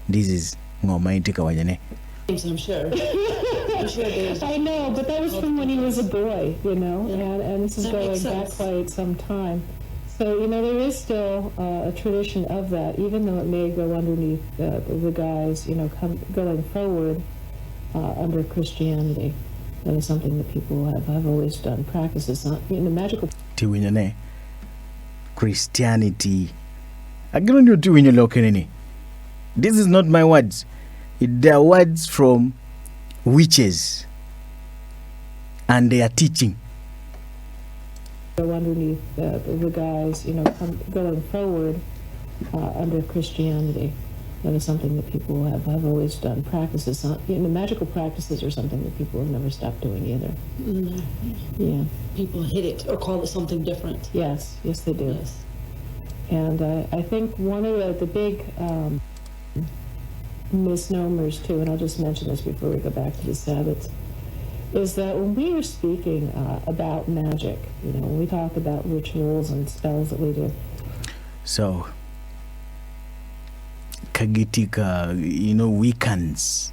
This is ngoma intika wajane. I'm sure. I'm sure there's. I know, but that was from when he was a boy, and this is That going makes back sense. quite some time. So, there is still a tradition of that, even though it may go underneath the guise, going forward under Christianity. That is something that people have always done, practices, magical. Tiwinyane Christianity. Again, you do in your local. This is not my words. They are words from witches, and they are teaching. Go underneath the guise, going forward under Christianity. That is something that people have always done, practices, magical practices are something that people have never stopped doing either. Yeah. People hit it or call it something different. Yes, they do. Yes. And I think one of the big misnomers too, and I'll just mention this before we go back to the Sabbaths, is that when we are speaking about magic, when we talk about rituals and spells that we do. So, kagitika, Wiccans,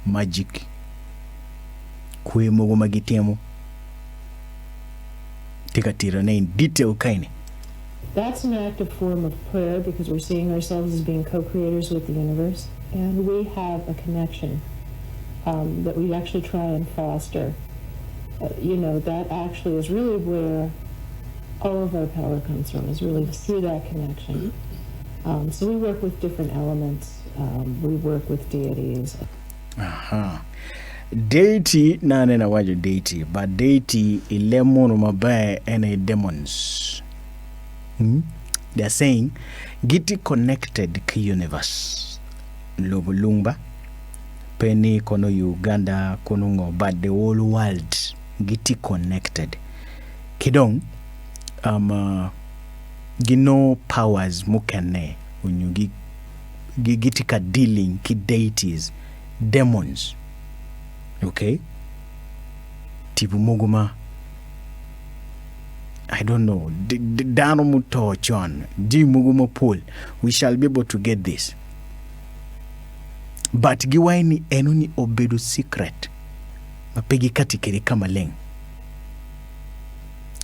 magic, kwe mogo magitemo, tikatira na in detail kaine. That's an active form of prayer because we're seeing ourselves as being co-creators with the universe, and we have a connection that we actually try and foster. That actually is really where all of our power comes from, is really through that connection. So we work with different elements. We work with deities. Deity, na wajo deity, but deity ilemono mabaye ene demons. They are saying, get connected to universe. Lobulumba, Penny, kono Uganda, konungo, but the whole world get connected. Kidong, gino powers mukane when you gitika dealing ki deities, demons. Okay? Tipu muguma I don't know, dano muto chon, di mugumo pool, we shall be able to get this. But giwaini enuni obedo secret. Mapegi kati kere kama leng.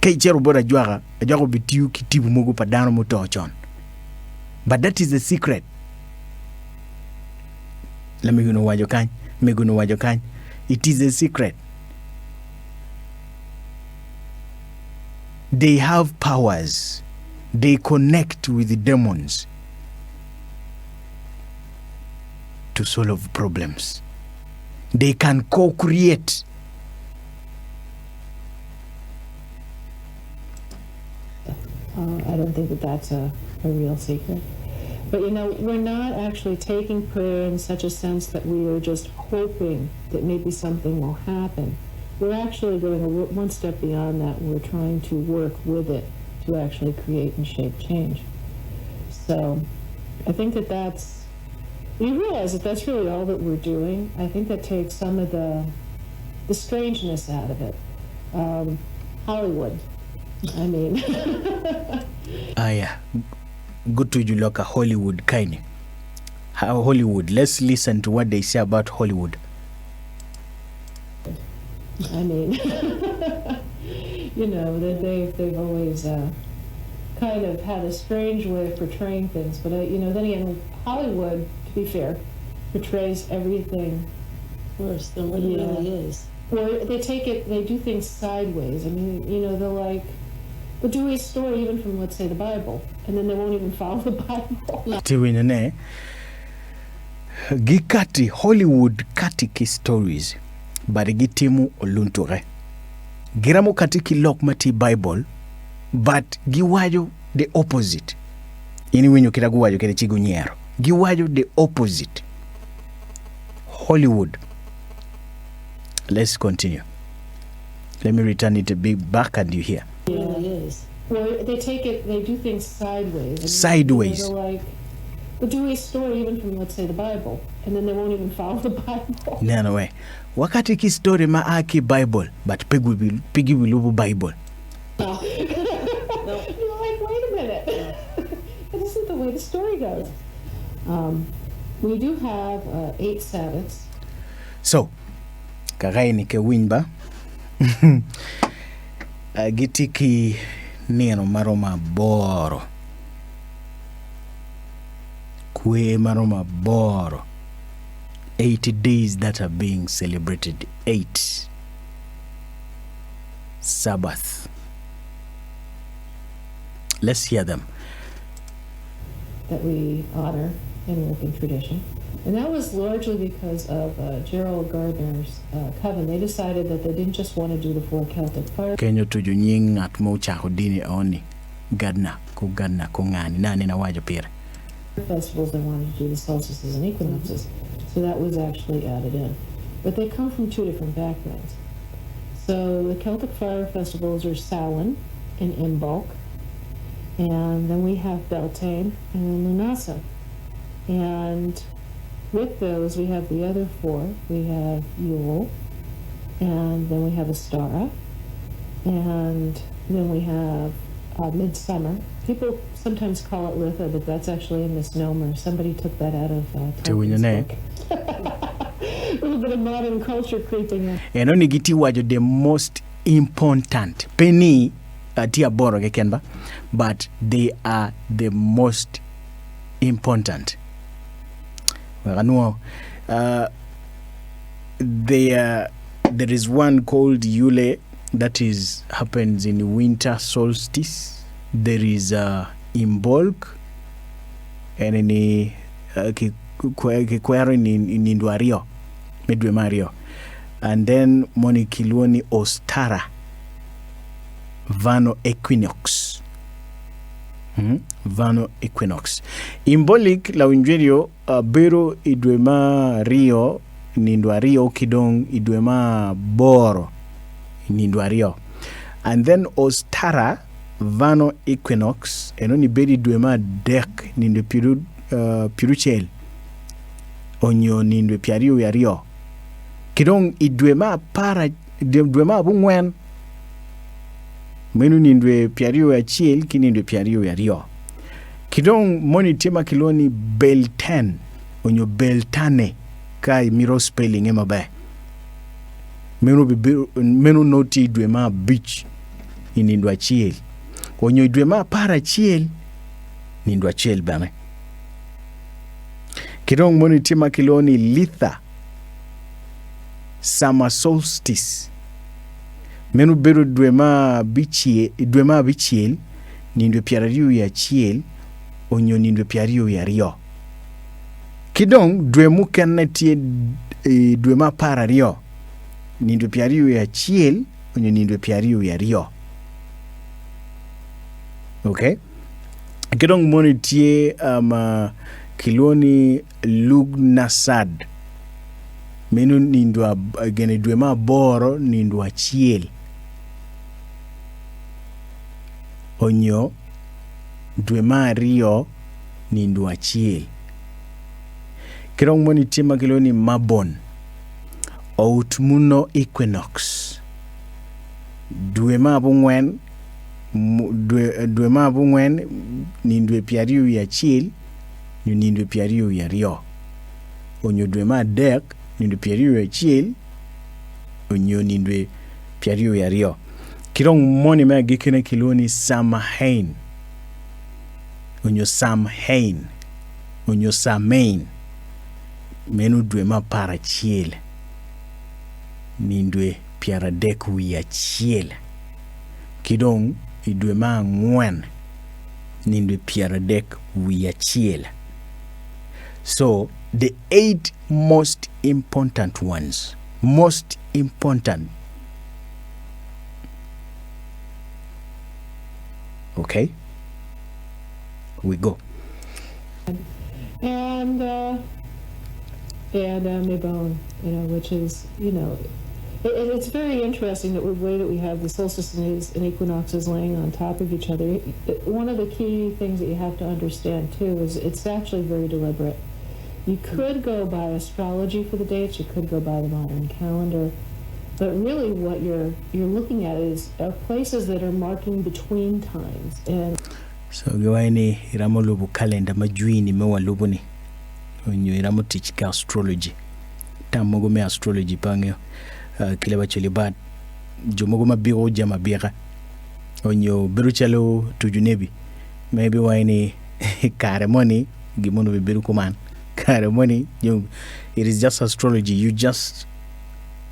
Kei chero bora juaga bitiu kitibu mugu pa dano muto chon. But that is the secret. Let me know wajo kany. It is a secret. They have powers. They connect with the demons to solve problems. They can co-create. I don't think that that's a real secret. But we're not actually taking prayer in such a sense that we are just hoping that maybe something will happen. We're actually going one step beyond that. We're trying to work with it to actually create and shape change. So I think that's, you realize that that's really all that we're doing. I think that takes some of the strangeness out of it. Hollywood, I mean. Yeah. Good to you look at Hollywood, kind. How Hollywood? Let's listen to what they say about Hollywood. I mean, they've always kind of had a strange way of portraying things. But then again, Hollywood, to be fair, portrays everything worse than what it really is. Or they do things sideways. I mean, they'll do a story even from, let's say, the Bible, and then they won't even follow the Bible. Tiwinene, gikati Hollywood katiki stories, bari gitimu oluntore. Giramu katiki lokmati Bible, but giwajo the opposite. Ini winyo kita guwajo kete chigu nyero. Giwajo the opposite. Hollywood. Let's continue. Let me return it a bit back and you hear. Yeah, it is. Well, they do things sideways. I mean, Sideways. They'll do a story even from, let's say, the Bible, and then they won't even follow the Bible. No way. Wakati ki story maaki Bible, but pigi will Bible. No. You're like, wait a minute. That isn't the way the story goes. We do have 8 Sabbaths. So, kagaini ke winba. Gitiki neno maroma boro. Kwe maroma boro. 80 days that are being celebrated. 8 Sabbath. Let's hear them. That we honor in Wiccan tradition. And that was largely because of Gerald Gardner's coven. They decided that they didn't just want to do the 4 Celtic fire Kenyo tuju nying at mo chahodini oni. Gardner ko ngani. Nani na wajo pire. festivals. They wanted to do the solstices and equinoxes. So that was actually added in. But they come from 2 different backgrounds. So the Celtic fire festivals are Samhain and Imbolc. And then we have Beltane and Lunasa. And with those, we have the other 4. We have Yule, and then we have Astara, and then we have Midsummer. People sometimes call it Litha, but that's actually a misnomer. Somebody took that out of Tolkien's book. A little bit of modern culture creeping in. And only giti wajo the most important. Penny tia boro kekenba, but they are the most important. There is one called Yule that happens in winter solstice. There is Imbolc and in Kikwerin in Indwario, Midwe Mario, and then Monikiloni Ostara, Vano Equinox. Vano Equinox. Imbolic la Winjerio Bero idwema Rio nindwa Rio kidong idwema Boro nindwa Rio. And then Ostara Vano Equinox enoni bedi idwema Dek nindwe Piruchel onyo nindwe Piario ya Rio. Kidong idwema para idwema bungwen menu nindwe piario ya chiel kinindwe piario ya rio. Kidong moni tema kiloni belten onyo beltane kai miro spelling ema ba. Menu noti dwe ma beach inindwa chiel. Onyo dwe ma para chiel nindwa chiel bane. Kidong moni tema kiloni litha summer solstice. Menu beru dwe ma bichiel nindwe piario ya chiel onyo nindwe piario ya rio. Kidong dwe mukene tie dwe ma para rio nindwe piario ya chiel onyo nindwe piario ya rio. Okay? Kidong moni tie kiloni lugnasad. Menu nindwa gene dwe ma boro nindwa chiel onyo dwe ma rio nindwa chiel. Kirong moni tima kiloni mabon outmuno equinox dwe ma bungwen nindwe piario ya chiel nindwe piario ya rio onyo dwe ma dek nindwe piario ya chiel onyo nindwe piario ya rio. Kirong moni ma gikene kiloni Samhain onyo Samhain onyo Samain menu dwe ma para chiel nindwe piara dek wiya chiel. Kidong idwe ma ngwen nindwe piara dek wiya chiel. So the 8 most important ones, most important. Okay, we go. And Mabon, which is, it's very interesting that the way that we have the solstices and equinoxes laying on top of each other. One of the key things that you have to understand too is it's actually very deliberate. You could go by astrology for the dates, you could go by the modern calendar, but really what you're looking at is places that are marking between times. And so gawaini iramo lubu calendar majuini mewa lubu ni onyo iramo teach ka astrology tamogo me astrology pangyo kile bacheli bad jomogo mabiro jama bira onyo beruchalo tujunebi maybe waini ceremony gimono be beru kuman ceremony it is just astrology. You just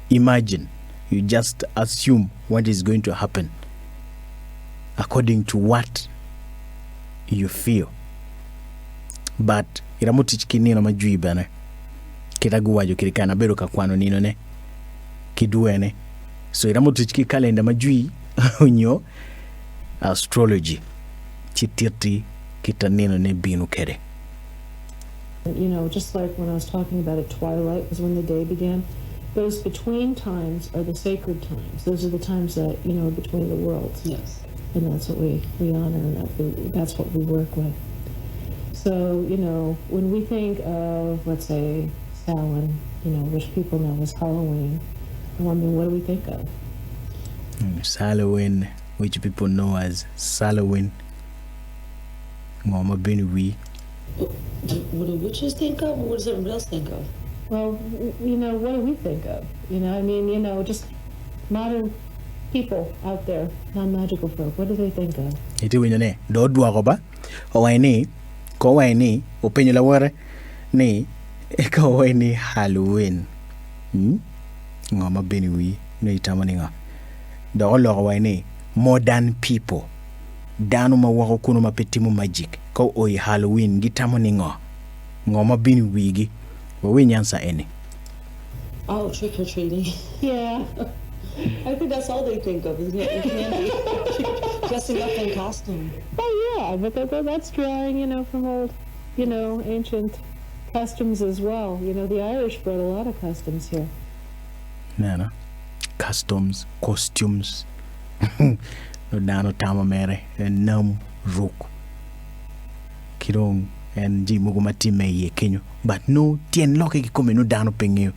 imagine, you just assume what is going to happen according to what you feel. But iramutich kinino majui bana kitaguwajo kirikana bero kakwano nino ne kiduene. So iramutich ki calendar majui onyo astrology chitirti kitanino ne binu kere. Just like when I was talking about it, twilight was when the day began. Those between times are the sacred times. Those are the times that, between the worlds. Yes. And that's what we honor, and that's what we work with. So, when we think of, let's say, Samhain, which people know as Halloween, what do we think of? Halloween, which people know as Halloween. Mama Benui. What do witches think of, or what does everyone else think of? Well, what do we think of? Just modern people out there, non-magical folk. What do they think of? Iti winyone, do duagoba, owaini, ko waini, openyo la wore, ni, ko waini Halloween. Ngoma Benui, no itamani nga. Do olo waini, modern people. Danu mawako kuno mapetimu magic. Ko oi Halloween, gitamani nga. Ngoma Benui gi. We nyansa any. Oh, trick or treating. Yeah. I think that's all they think of, isn't it? Candy. Dressing up in costume. Oh yeah, but that's drawing, from old, ancient customs as well. The Irish brought a lot of customs here. No. Customs, costumes. No dano tamamere, nam rook. Kirong. And ji mugo matime ye kenyo, but no tien loke ki come no dano pengyo.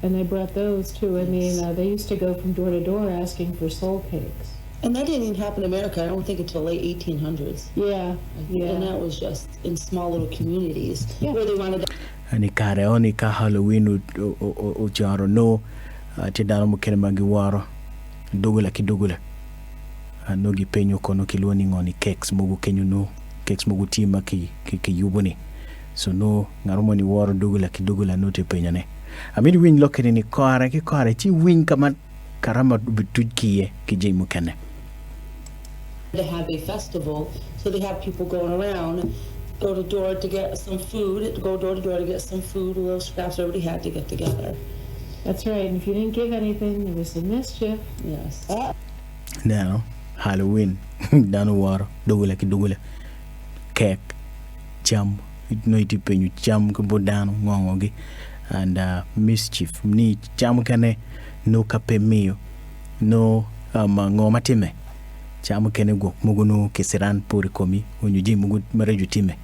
and they brought those too. I mean, they used to go from door to door asking for soul cakes. And that didn't even happen in America, I don't think, until late 1800s. Yeah, yeah. And that was just in small little communities where they wanted to. Ani kare oni ka Halloween o jaro no ti dano mo kene magi waro dogula ki dogula no gi penyo kono ki loni ngoni cakes mogu kenyo no cakes mogu tima ki yuboni so no ngaromo ni waro dogula ki dogula no te penyo ne amini win lokere ni kare ki kare ti win kama karama bitud kiye ki jey mo kene to have a festival, so they have people going around, go to door to get some food, go door to door to get some food, a little scraps everybody had to get together. That's right, and if you didn't give anything, there was some mischief. Yes. Now, Halloween, dano waro, dogula ki dogula, cake, jam, no iti penyu jam ko bodano ngongogi, and mischief, ni jam kane no kapemio, no ngoma time. Chamu kene go muguno keseran puri komi unyuji mugu mareju time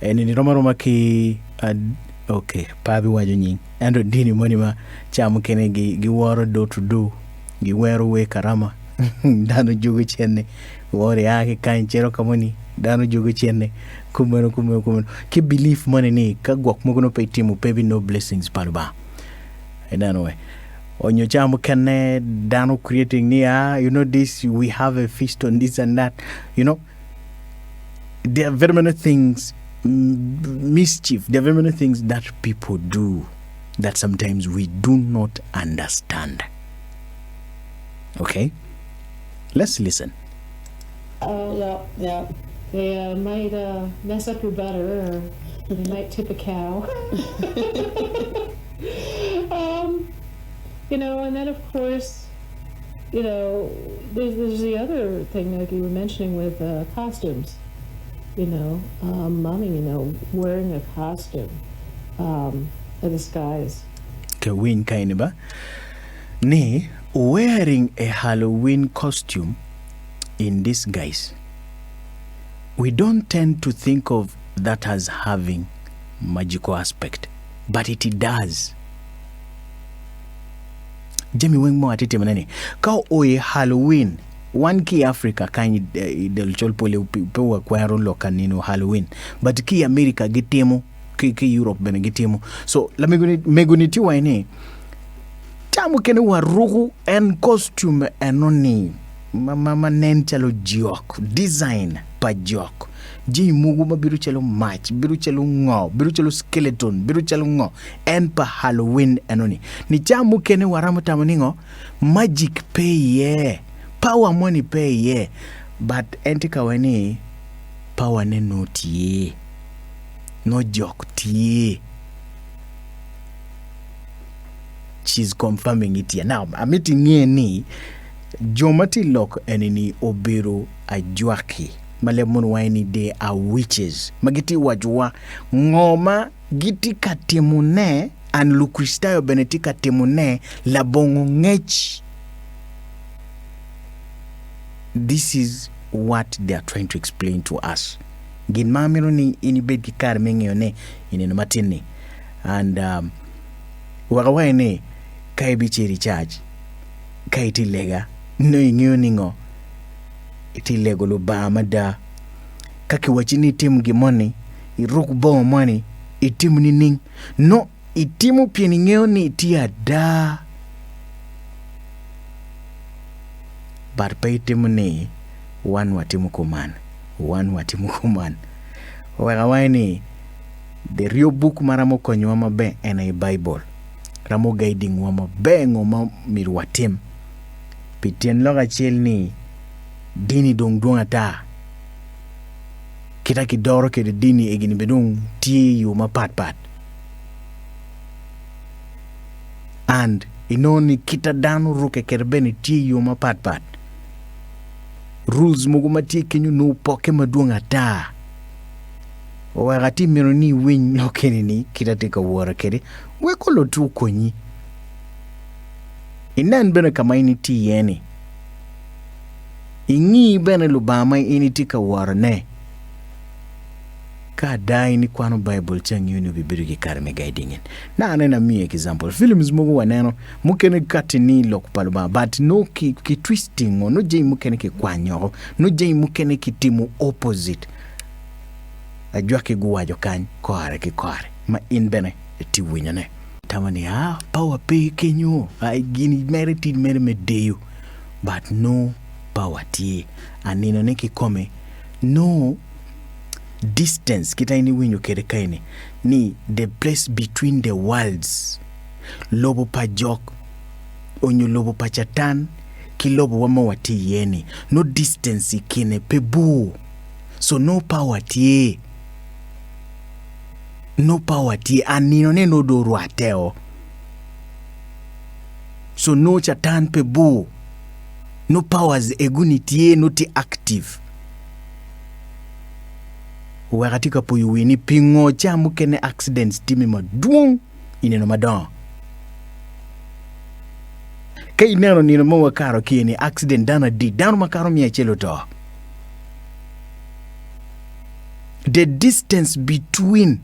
ni roma ki okay pabi wajo nying ando dini monima chamu kene gi woro do to do gi wero we karama dano jugo chenne wore yake kan chero kamoni dano jugo chenne kumero ki belief money ni ka gok muguno pe timu pebi no blessings paluba dano we on your jam can dano creating near this we have a feast on this and that there are very many things mischief there are very many things that people do that sometimes we do not understand. Okay, let's listen. Yeah. They might mess up your butter, or they might tip a cow. And then of course, there's the other thing like you were mentioning with costumes. Mommy, wearing a costume, a disguise. Kawin kainiba, ne wearing a Halloween costume in disguise. We don't tend to think of that as having magical aspect, but it does. Jemi wengmo atite manene ka oye Halloween one key Africa kan del cholpole pewa kwaro lokanino Halloween but ki America gitemo ki Europe bene gitemo so la meguniti waine tamu kene warugu en costume enoni mama nentelo jiok design pa jiok ji mugu ma biru chelo match biru chelo ngo biru chelo skeleton biru chelo ngo en pa Halloween enoni ni jamu kene waramu tamaningo magic pay ye power money pay ye but entika weni power ne no tie no joke tie. She's confirming it here now. I'm meeting ni Jomati lok enini obero ajwaki malemon waini de a witches magiti wajua ngoma giti katemune an lukristayo beneti katemune la bongo ngech. This is what they are trying to explain to us. Gin mamiro ni inibed kikar mengeyone ineno matini and wakawaine kaibichiri charge kaiti lega no ingyoningo iti lego lo ba mada kaki wachini timu gimoni iruku bo money itimu nining no itimu pieni ngeyoni itia da barpa itimu ni one watimu kuman wakawaini the real book maramo konyo mabe en a Bible ramo guiding wama bengo ma mirwatim pitien loga chelni dini dong ata kita kidoro ke dini egini bedung tie yu ma pat and inoni kita danu ruke kerbeni tie yu ma pat rules muguma tie kenyu no poke maduong ata wagati mironi win lokeni ni kita tika wara kere wekolo tu konyi inan bene kama ini ti yeni ingi bene lubama ini tika wara ne ka dai ni kwano Bible chang yunu bibiru ki karme guiding na anena mi example films mugu waneno mukene katini lok palma but no ki twisting no jey mukene ki kwanyo no jey mukene ki timu opposite ajwa ki guwajo kany kore ki kore ma in bene ti winyane tamani power pay kenyo ai gini merited mere medeyo but no power tie anino ne ki kome no distance kita ini winyo kere kaini ni the place between the worlds lobo pa jok onyo lobo pa chatan ki lobo wama wati yeni no distance kine pebu so no power tie anino ne no do ruateo so no chatan pebu no powers egunitie no ti active wakati ka puyu wini pingo chamu kene accidents timi maduong ineno madon kay neno nino mo wakaro kini accident dana di dano makaro mi achelo to the distance between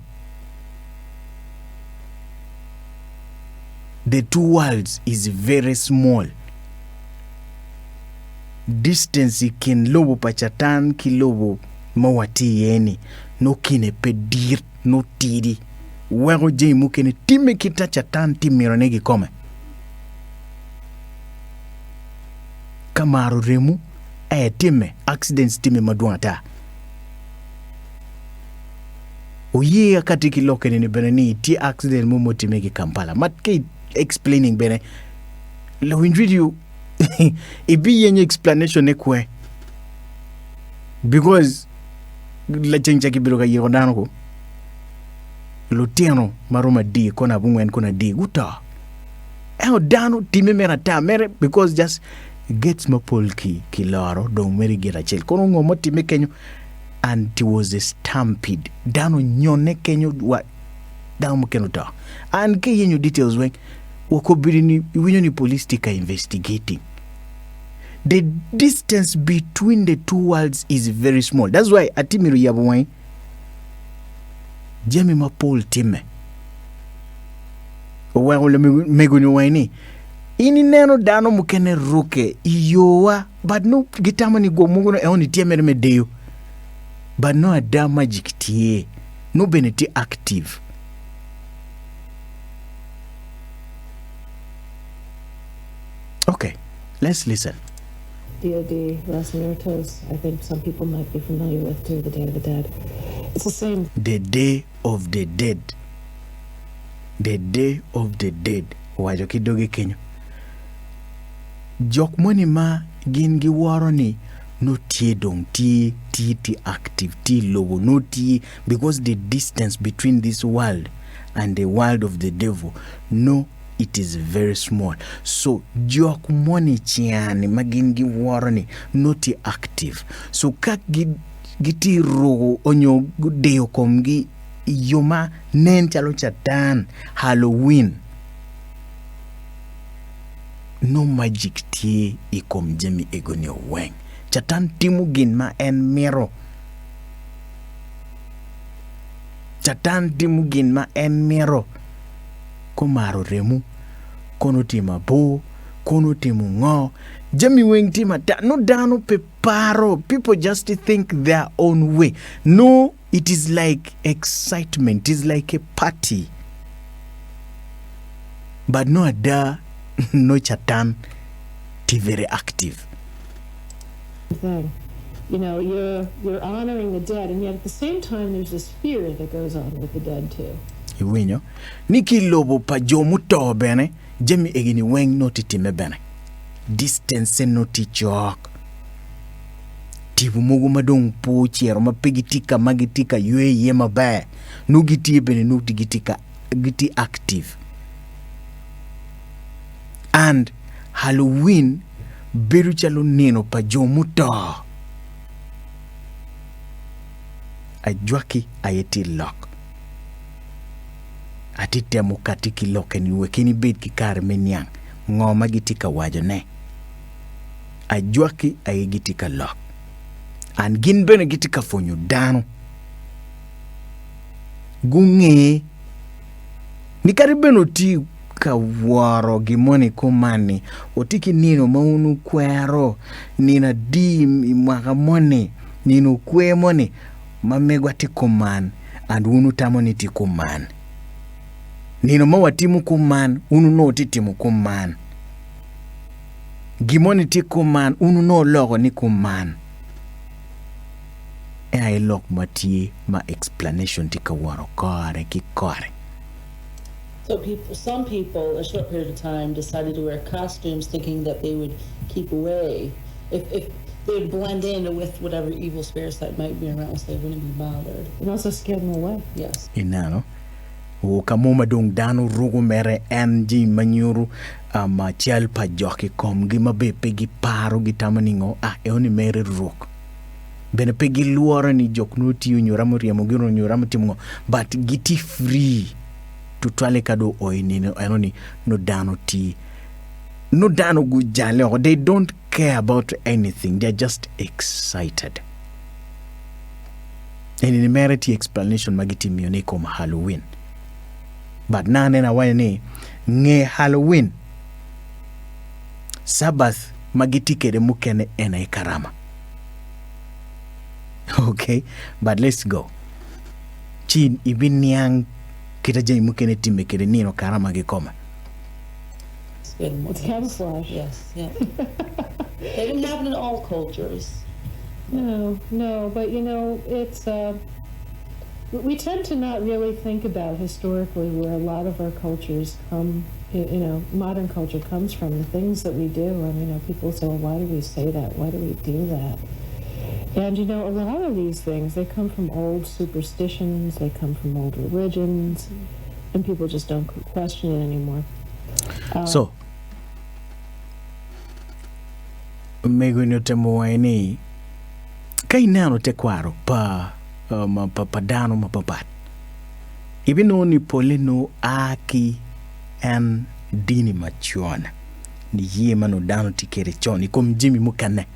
the two worlds is very small. Distance kin lobo pachatan ki lobo mawati yeni no kine pedir no tidi wego jey mu kene timme kita chatan timiro negi kome kamaru remu timme accidents timme maduata oye akati ki lokene ni beneni ti accident mu motime ki Kampala mat ke explaining bene lo video ibi yenye explanation ekwe because la chencha kibiroga yirodano ko lutiano maroma di kona bungwen kona di guta dano time mera ta mere because just gets mapol ki laro don meri gira chel kono ngomo time kenyo and it was a stampede dano nyone kenyo wa damo keno ta and ke yenyo details when wakobiri ni police tika investigating. The distance between the two worlds is very small. That's why atimiru yabuwai jemi mapol time wale megunyo waini ini neno dano mukene ruke iyowa but no gitama ni go mugono eoni tiemere medeyo but no ada magic tie no beneti active. Okay, let's listen. DOD, Los Muertos, I think some people might be familiar with too, the Day of the Dead. It's the same. The Day of the Dead. The Day of the Dead. Wajo kidoge kenyo. Jok moni ma gingi waro ni no tie dong ti active ti logo no ti because the distance between this world and the world of the devil no it is very small. So jok money chiani magingi warani not active. So kak giti rogo onyo deo komgi yoma nen chalo chatan Halloween. No magic tie ikom jemi egoni weng. Chatan timu gin ma en mero. Chatan timu gin ma en mero. Komaro remu kono tima bo kono timu ngo jami weng tima no dano peparo people just think their own way. No, it is like excitement, it is like a party but no ada no chatan ti very active thing. You know, you're honoring the dead, and yet at the same time there's this fear that goes on with the dead too. Iwinyo niki lobo pa jomu to bene jemi egini weng no titime bene distance no tichok tibu mugu madong po chiero mapigitika magitika yue yema ba nugiti bene no tigitika giti active and Halloween beru chalo neno pa jomu to ajwaki ayeti lock atite mukati kiloke ni wekini bid kikar menyang ngoma gitika wajo ne ajwaki ay gitika lock and gin bene gitika fonyo dano gunge ni karibeno ti ka waro gimoni kumani otiki nino maunu kwero nina di mwaka moni nino kwe moni mamegwa ti kuman and unu tamoni ti kuman nino mawatimu kuman unu no titimu kuman gimoni ti kuman unu no logo ni kuman I lok matie ma explanation ti ka waro kore ki kore. So some people, a short period of time, decided to wear costumes thinking that they would keep away. If they would blend in with whatever evil spirits that might be around, so they wouldn't be bothered. It also scared them away. Yes. Inano. O kamoma dong dano rugo mere enji manyuru ma chial pa joki kom gi mabepe gi paro gi tamaningo eoni mere ruk. Bene pegi luora ni jok no tiyo nyuramo riamo giro nyuramo timongo but giti free to twale kado oinino anoni no dano gujale or they don't care about anything, they're just excited. And in merity explanation magiti mione kom Halloween but nane na wane nge Halloween Sabbath magiti kede mukene ena karama. Okay, but let's go. Chin ibiniang kita jay mukene timme kede nino karama ge koma. It's camouflage. Yes, yeah. They didn't happen in all cultures. No, but it's we tend to not really think about historically where a lot of our cultures come, modern culture comes from, the things that we do. And, people say, well, why do we say that? Why do we do that? And, a lot of these things, they come from old superstitions, they come from old religions, and people just don't question it anymore. So, megunyo temo waini, kay nano te kwaro pa dano mapapat. Ibino ni polino aki en dini machuana. Ni yema no dano tikere choni kom jimi mukane.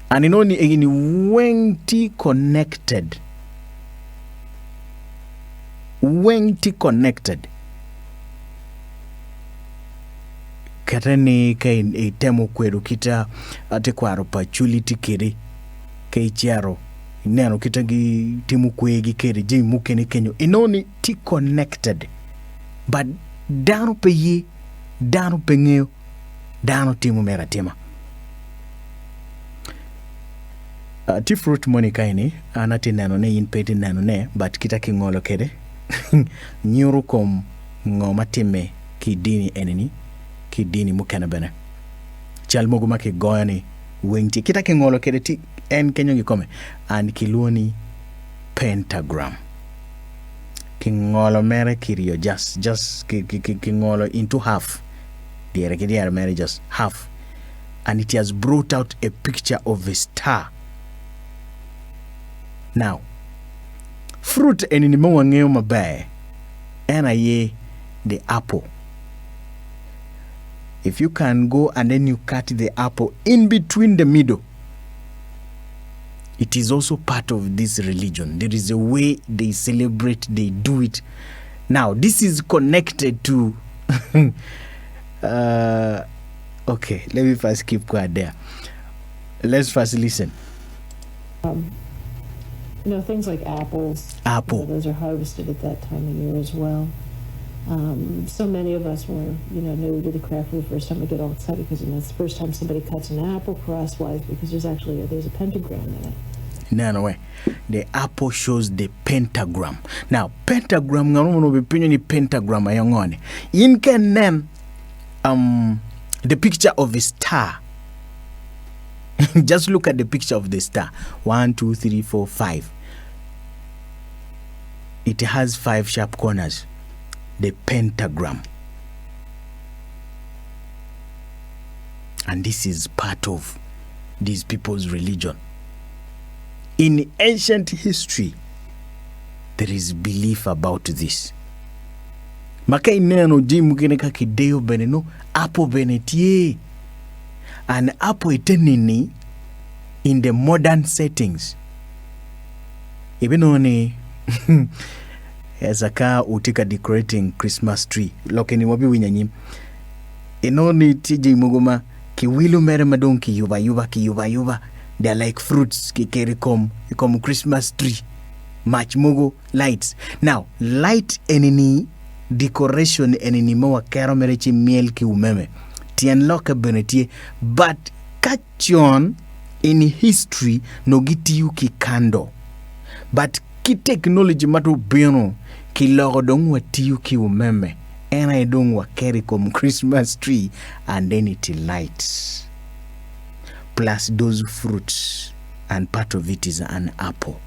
Aninoni egini wengti connected. Katani kay temo kweru kita ate kwaro pa chuli tikere kay chiaro neno kita gi timu kwegi kere jimi mukene kenyo inoni ti connected but dano pe ye dano pe ngeo dano timu mera tema ti fruit money kaini anati neno ne in peti neno ne but kita ki ngolo kede nyuru kom ngoma time ki dini eneni ki dini mukene bene chal mogu make goyani wengti kita ki ngolo kede ti en kenyo gi kome and kiluoni pentagram ki ngolo mere kirio just ki ngolo into half diere mere just half and it has brought out a picture of a star. Now fruit enini mawangeo mabe ena ye the apple. If you can go and then you cut the apple in between the middle, it is also part of this religion. There is a way they celebrate, they do it. Now, this is connected to... okay, let me first keep quiet there. Let's first listen. Things like apples. Apple. Those are harvested at that time of year as well. So many of us were, new to the craft for the first time. We get all excited because it's the first time somebody cuts an apple crosswise because there's a pentagram in it. No way. The apple shows the pentagram. Now, pentagram, ni pentagram ayongone. In can name the picture of a star. Just look at the picture of the star. 1, 2, 3, 4, 5. It has 5 sharp corners. The pentagram. And this is part of these people's religion. In ancient history, there is belief about this. Makai neno jimu gene ka kideo beneno apo benetie. And apo itenini in the modern settings. Even on as a car utika decorating Christmas tree lokeni wabi winyanyim inoni TJ Muguma ki wilu mere madon ki yuba they're like fruits ki keri kom Christmas tree match mugo lights. Now light enini decoration enini mawa kero merechi miel ki umeme tien loka benetie but kachon in history no gitiyu ki kando but ki technology matu bino ki logo dong watiyu ki umeme and I don't wa carry come Christmas tree and then it lights plus those fruits and part of it is an apple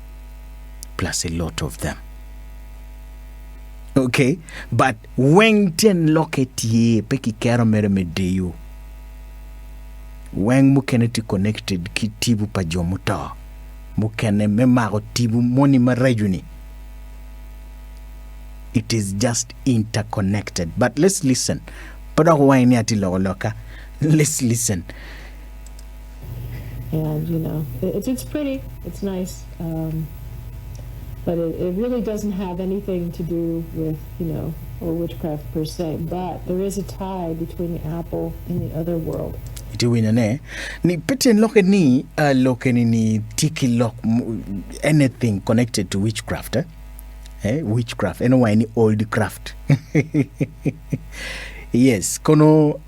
plus a lot of them. Okay, but when ten locket ye peki kero mere medeyo when mukeneti connected ki tibu pa jomuta mukene memago tibu moni marajuni. It is just interconnected. But let's listen. Let's listen. And, you know, it's pretty. It's nice. But it really doesn't have anything to do with, you know, or witchcraft per se. But there is a tie between the apple and the other world. Ni pete loke ni ni tiki lock anything connected to witchcraft. Witchcraft anyway any old craft. Yes kono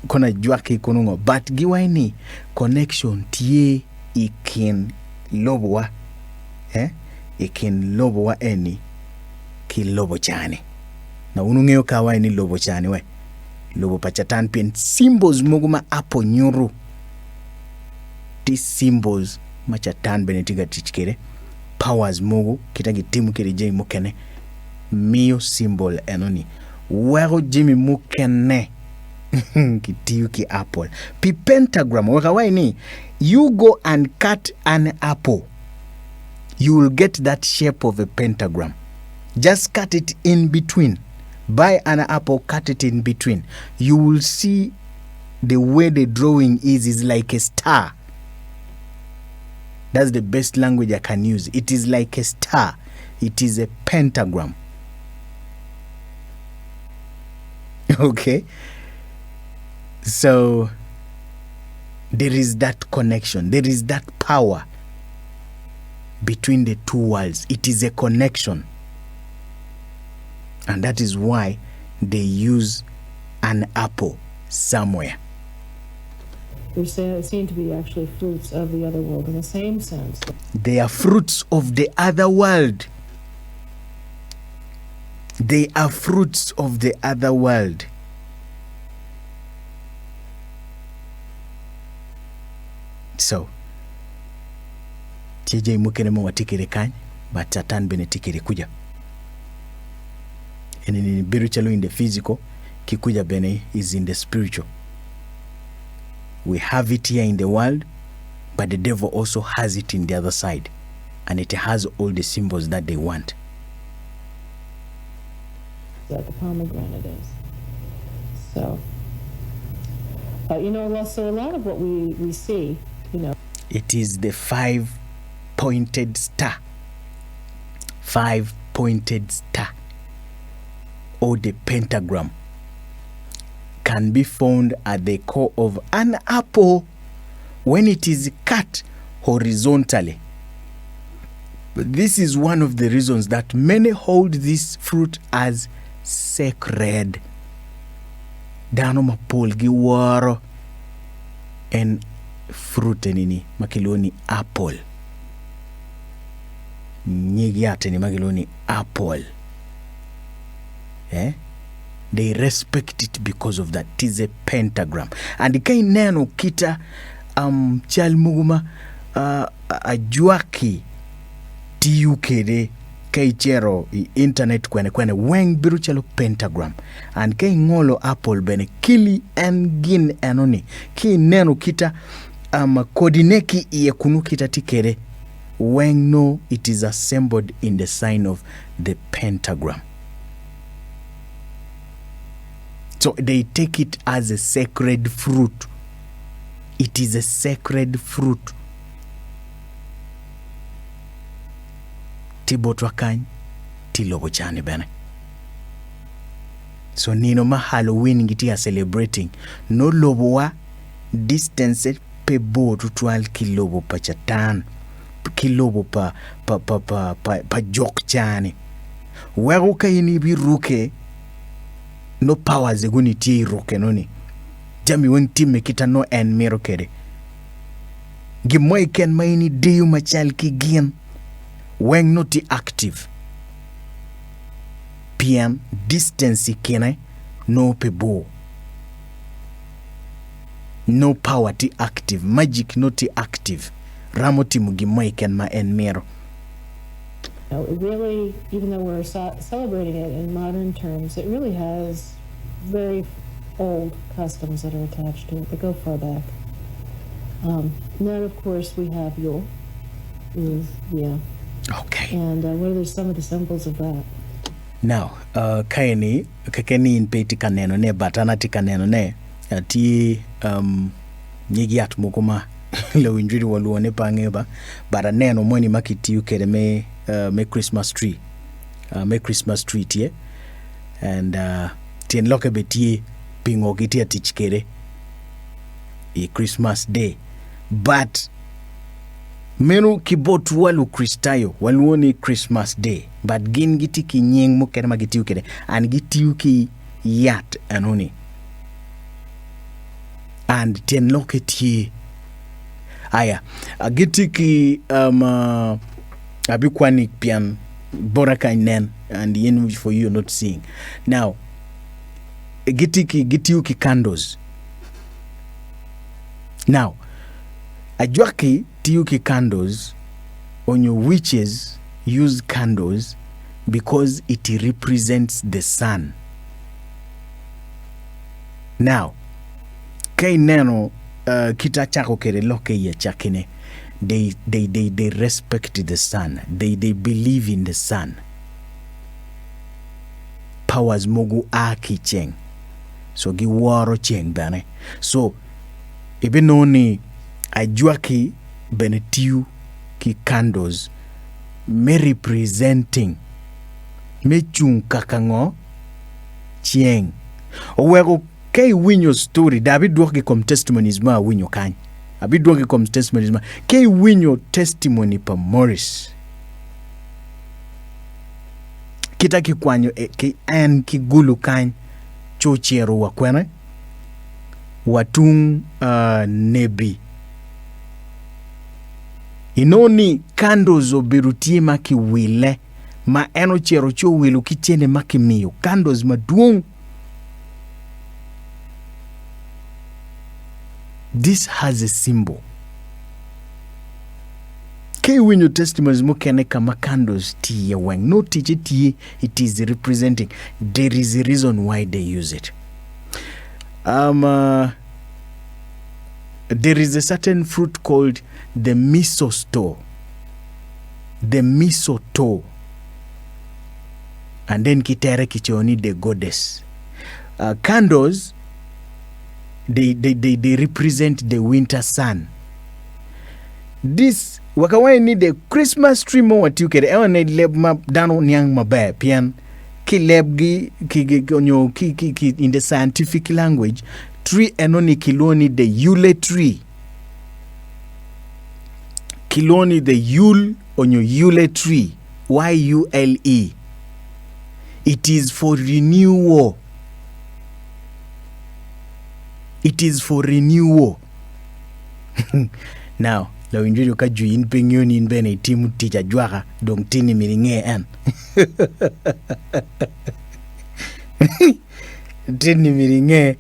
kona juaki kono but giwaini connection tie ikin lobowa ikin lobowa eni ki lobo chani na unungeo kawa ni lobo chani we lobo pachatan pin symbols muguma apo nyuru these symbols machatan benetiga tichkere powers mogu kitagi timu kirije mukene mio symbol enoni wego jimi mukene kitiyu ki apple pi pentagram weka waini you go and cut an apple you will get that shape of a pentagram. Just cut it in between. Buy an apple, cut it in between. You will see the way the drawing is like a star. That's the best language I can use. It is like a star. It is a pentagram. Okay? So, there is that connection. There is that power between the two worlds. It is a connection. And that is why they use an apple somewhere. There seem to be actually fruits of the other world in the same sense. They are fruits of the other world. They are fruits of the other world. So, TJ mukene mo watikire kany, but Satan benetikire kuja. And in the spiritual, in the physical, kikuja bene is in the spiritual. We have it here in the world, but the devil also has it in the other side. And it has all the symbols that they want. That the pomegranate is. So, you know, so a lot of what we see, you know. It is the 5-pointed star. 5-pointed star. Or the pentagram. Can be found at the core of an apple when it is cut horizontally. But this is one of the reasons that many hold this fruit as sacred. Dano mapol giwaro and fruit nini makiloni apple. Nyigiate ni makiloni apple. They respect it because of that. It is a pentagram. And kai neno kita chal muguma ajuaki tiukede kai chero internet kwene weng biru chalo pentagram. And kai ngolo apple bene kili en gin enoni ki neno kita kodineki iye kunu kita tikere weng no it is assembled in the sign of the pentagram. So they take it as a sacred fruit. It is a sacred fruit. Tibotwakany ti lobo chani bene. So nino ma Halloween ngiti ya celebrating no lobo wa distance pe bo tutual kilobo pa chatan kilobo pa jok chani wego ka ini bi ruke no powers eguni ti ruke noni jami won timme kita no en mero kede gimoy ken maini deyu machal ki gien weng no ti active PM distance kene no pe bo no power ti active magic no ti active ramoti mugimoy ken ma en mero. It really, even though we're celebrating it in modern terms, it really has very old customs that are attached to it that go far back. And then, of course, we have Yule. Okay. And what are some of the symbols of that? Now, kakeni in peti kaneno ne batana ti kaneno ne ti nyigiat mokoma le winjiri waluone pangeba bara neno mweni makiti ukere me Christmas tree tie and tien loke betie pingo gitia tichkere e Christmas day but menu kibotu walu kristayo waluoni Christmas day but gin giti ki nyeng mukere magiti ukere and giti uki yat anoni and tien loke tie aya giti ki abikwanik pian boraka nen and yen for you not seeing now gitiuki candles now ajwaki tiuki candles on your witches use candles because it represents the sun. Now kay neno kita chako kere loke ya chakine they respect the sun. They believe in the sun. Powers mogu aki cheng. So gi waro cheng bane. So ibe noni ajuaki benetiu ki candles me representing me chung kakango cheng. Owego kay winyo story David dwoki kom testimonies ma winyo kany. Abidwogi kom testimonies ma ke winyo testimony pa Morris kita ki kwanyo ke an ki gulu kan chochero wa kwene watung nebi inoni candles obirutie ma ki wile ma eno chero cho wilu ki chene ma ki miyo candles maduong. This has a symbol. Ke when your testimonies mo kene kama candles tiye weng. No tiye tiye, it is representing. There is a reason why they use it. There is a certain fruit called the mistletoe. The mistletoe. And then kitere kichoni the goddess. Candles they represent the winter sun. This wakawai need the Christmas tree mo watiukere ewa ne leb ma dano nyang mabe pian ki leb gi onyo ki in the scientific language tree enoni kiloni the Yule tree. Kiloni the Yule onyo Yule tree. YULE. It is for renewal. It is for renewal. Now, la winjuri ka juin penyoni in bene timu ticha jwaka dong tini miringe an. Tini miringe.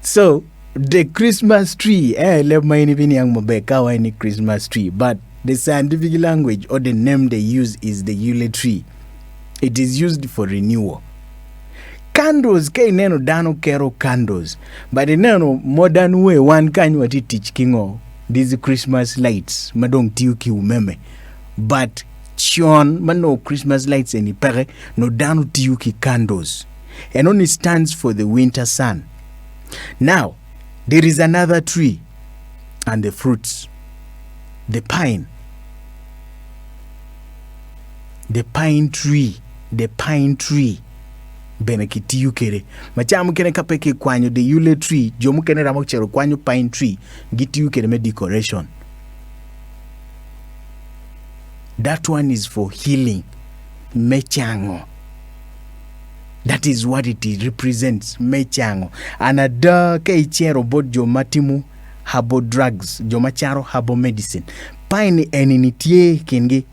So, the Christmas tree, leb maini bini yang mabeka wa ni Christmas tree, but the scientific language or the name they use is the Yule tree. It is used for renewal. Candles kay neno dano kero candles but the neno modern way one kind what it teach kingo these Christmas lights madong tiuki umeme but chon mano Christmas lights any pere no dano tiuki candles and only stands for the winter sun. Now there is another tree and the fruits, the pine tree the pine tree bene kitiyu kere machamu kene kapeke kwanyo the yule tree jomu kene ramo chero kwanyo pine tree gitiyu kere me decoration. That one is for healing. Mechango. That is what it represents. Mechango. Another keichero bot jomatimu habo drugs. Jomacharo habo medicine. Pine eninitie kenge.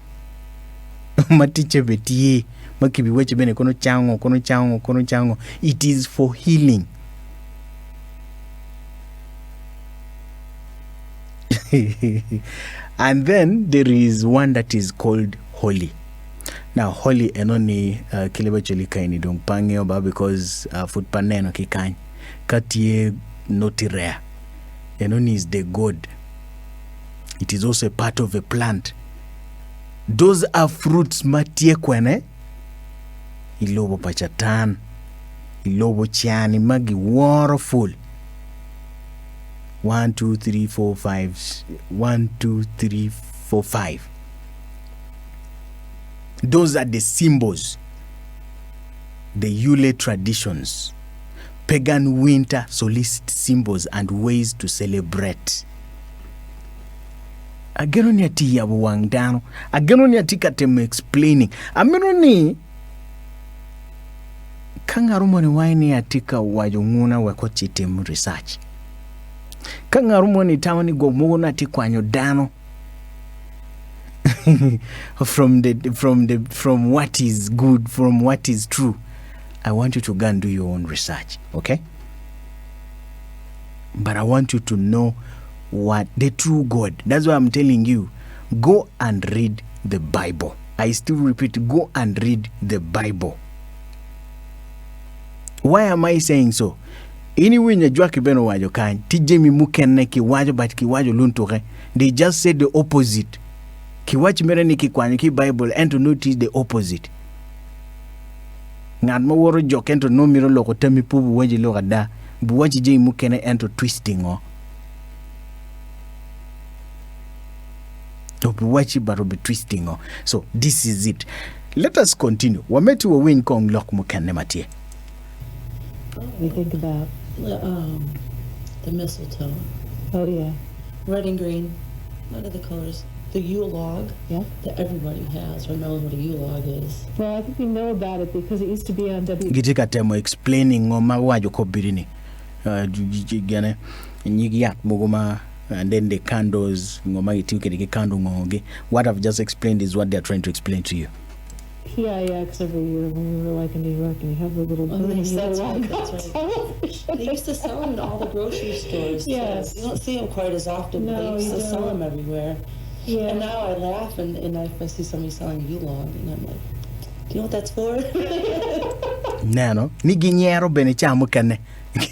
Matiche betie. Makibi weche bene kono chango. It is for healing. And then there is one that is called holy. Now holy enoni kileba chelika ini dong pange oba because food paneno kikany katie noti rare. Enoni is the god. It is also a part of a plant. Those are fruits matie kwene. Ilobo pachatan. Ilobo chiani magi waterful. 1, 2, 3, 4, 5. 1, 2, 3, 4, 5. Those are the symbols, the Yule traditions, pagan winter solstice symbols and ways to celebrate. Agenoni ati ya wangdano. Agenoni ati katem explaining. Amenoni kangarumoni waini atika wajunguna wakochitem research. Kangarumoni tawani gomona ati kwanyo dano. from what is good, from what is true. I want you to go and do your own research, okay? But I want you to know what the true God. That's why I'm telling you, go and read the Bible. I still repeat, go and read the Bible. Why am I saying so? Anyway, njua kibeno wajo kan tijemi mukenne ki wajo but ki wajo luntoke. They just said the opposite. Ki wachi mereni ki kwanyo ki Bible and to notice the opposite. Ngad mo woro joke ento no miro loko temi pubu waji loka da. Bu wachi jemi mukenne ento twisting o. Bu wachi baro be twisting o. So this is it. Let us continue. Wametu wa win kong lok mukenne matie. We think about The mistletoe. oh yeah. Red and green. What are the colors? The Yule log. Yeah. That everybody has or knows what a Yule log is. Well, I think we know about it because it used to be on Gitika temo explaining ngoma wajo kobirini. Gane nyigiat mugoma and then the candles ngoma ituke the candle ngoge. What I've just explained is what they're trying to explain to you. PIX every year when we were like in New York and you have the little burning That's Yule right, log. that's right. They used to sell them in all the grocery stores. Yes. You don't see them quite as often, but No, they used you to sell don't. them everywhere. Yeah. And now I laugh and if I see somebody selling a Yule log, and I'm like, do you know what that's for? Nano nigi nyero bene cha mukane.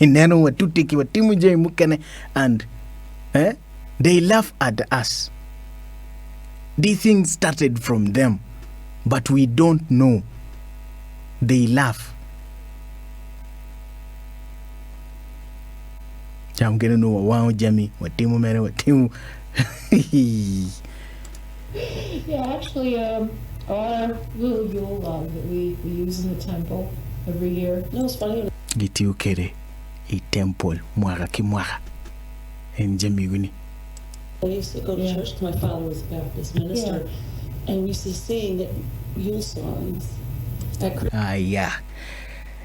Neno watutiki watimu je mukane and they laugh at us. These things started from them, but we don't know. They laugh. I'm gonna know wow Jamie, watimu mere watimu. Yeah, actually, our little Yule log that we use in the temple every year. You know, it's funny. Gitiyu kere I temple mwaka ki mwaka. Jamie guni. I used to go to church because my father was a Baptist minister, and we used to sing Yule songs at Christmas. Yeah.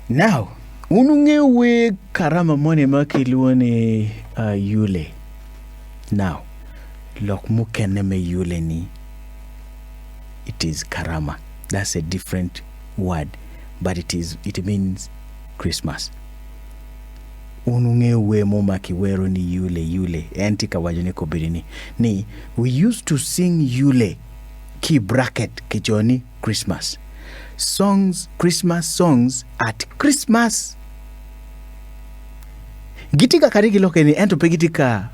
Now, unungewe karama mone makiluone Yule. Now, lok mukeneme Yule ni. It is karama. That's a different word, but it means Christmas. Unungewe moma kiwero ni Yule. Entika wajone kobirini. Ni, we used to sing Yule. Key bracket kichoni Christmas. Christmas songs at Christmas. Gitika kariki lokeni ento pegitika.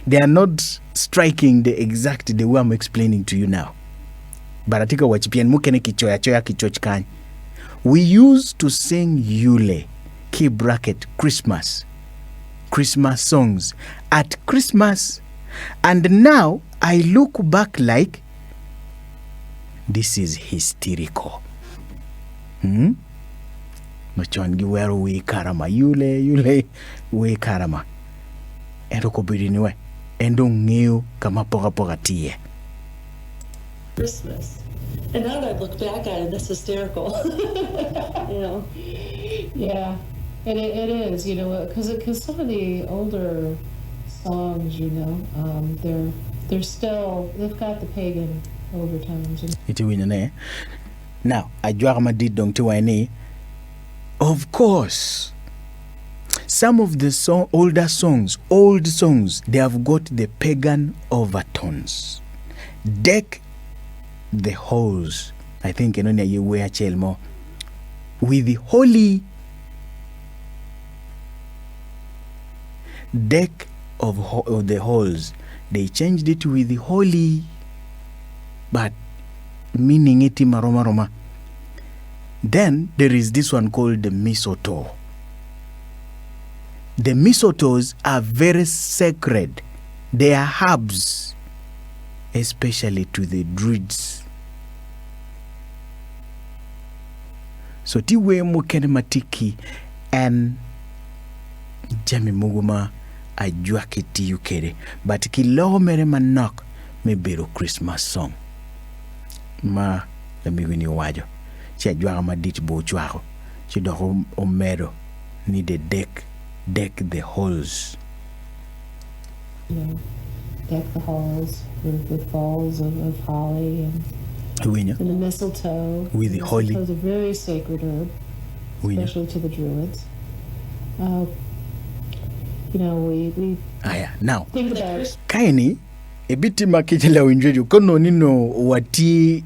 They are not striking the way I'm explaining to you now. Baratika wachipian mukene choya kichochkany. We used to sing Yule, key bracket, Christmas songs at Christmas. And now I look back like, this is hysterical. machon gi wero we karama yule we karama endo ko bidini we endo ng'eyo kama poka tiye Christmas. And now that I look back at it, that's hysterical. You know? Yeah, it is, you know, because some of the older songs, you know, they're still, they've got the pagan overtones. iti winyane now ajwa ma did dong tiwani. Of course, some of the old songs, they have got the pagan overtones. Deck the halls, I think, you wear chelmo, with the holy deck of the halls. They changed it with the holy, but meaning it maroma. Then there is this one called the mistletoe. The mistletoes are very sacred. They are herbs, especially to the druids. So tiwe mukene matiki and jami muguma ajwa kiti yukere. But kilo mere manok me bero Christmas song. Ma la mi wini wajo. Chi ajwa ma dit bo chwaro. Chi do omero ni the deck the halls. You know, deck the halls with balls of holly and the mistletoe. With the holy. Mistletoe is a very sacred herb, especially to the druids. You know, we now think about kaini ebiti makijela winjeju kono nino wati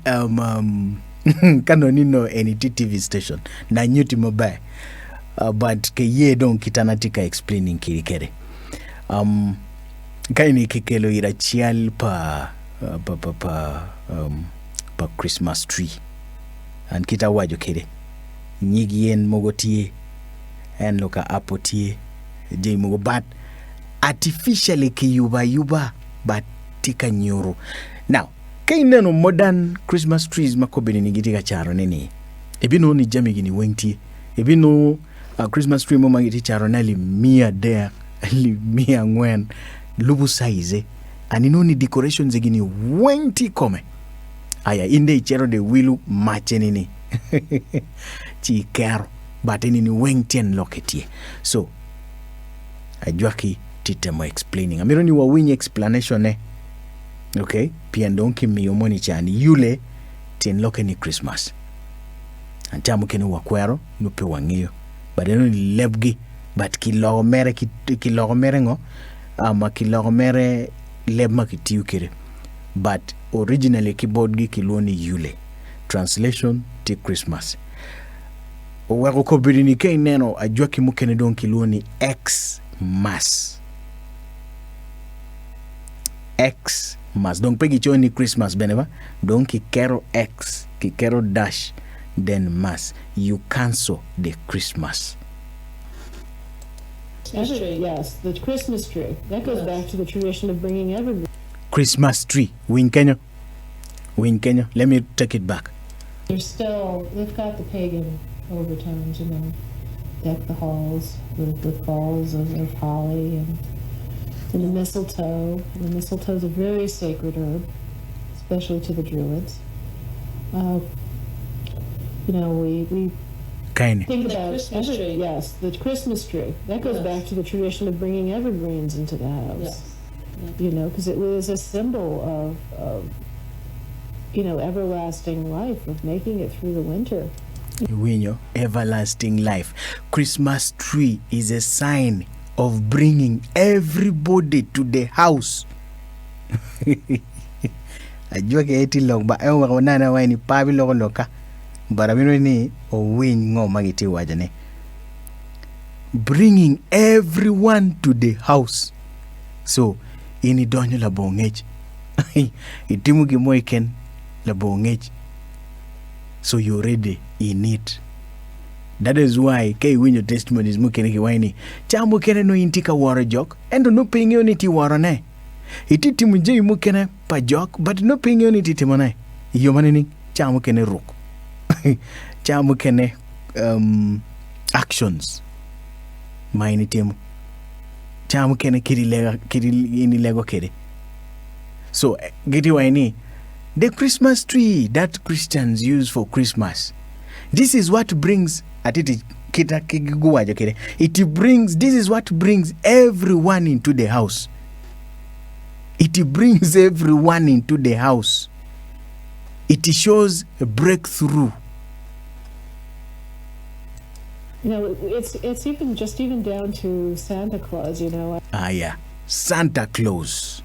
kano nino NT TV station na nyuti mobile but ke ye don kitanatika explaining kirikere kaini kikelo irachial pa Christmas tree and kita wajo kere nyigi yen mogotie en loka apotie jay mogo but artificially ki yuba but tika nyoro. Now kaineno modern Christmas trees makobeni nigitika charo nini ebino ni jami gini wengti ebino Christmas tree moma giti charo nali mia there li mia ngwen lubu size anino ni decorations gini wengti kome aya inde ichero de wilu mache nini chi kero but nini wengtien loketie. So ajwaki titemo explaining amiro ni wawinyi explanation okay pia ndonki miyomoni chani yule tien loke ni Christmas antamu kene wakwero nupe wangiyo badeno ni lebgi but kilogomere ngo ama kilogomere lebma kitiyu kire but originally keyboard gi kiloni yule translation ti Christmas wako kobirini kei neno ajwaki mukene don kiloni Xmas donc pegi choni Christmas beneva donc kikero X kikero dash then mass you cancel the Christmas. Yes, the Christmas tree. That goes back to the tradition of bringing evergreen. Christmas tree. Win Kenya. Let me take it back. They've got the pagan overtones, you know. Deck the halls with balls of holly and the mistletoe. The mistletoe is a very sacred herb, especially to the druids. You know, we kind think The about Christmas tree. Yes, the Christmas tree. That goes Yes. back to the tradition of bringing evergreens into the house. Yes. You know, because it was a symbol of you know, everlasting life, of making it through the winter. Winyo, everlasting life. Christmas tree is a sign of bringing everybody to the house. Ajua ke eti log ba ewa konana wa ni pabi logo loka. Baramino ni o win ngo magiti wajane. Bringing everyone to the house. So, ini donyo la bongej. Itimu kimoiken la bongej. So you're ready in it. That is why kay winyo testimonies mukene kiwaini. Chamu kene no intika wara jok. Endo no pingyo ni ti wara ne. Ititi mujei mukene pa jok. But no pingyo ni titi manae. Iyo manini chamu kene ruk. chamu kene actions maini timo chamu kene kiri lego kere. So giti waini the Christmas tree that Christians use for Christmas, this is what brings atiti kita kiguwaja kere, this is what brings everyone into the house. It brings everyone into the house. It shows a breakthrough. It's even down to Santa Claus, Yeah, Santa Claus.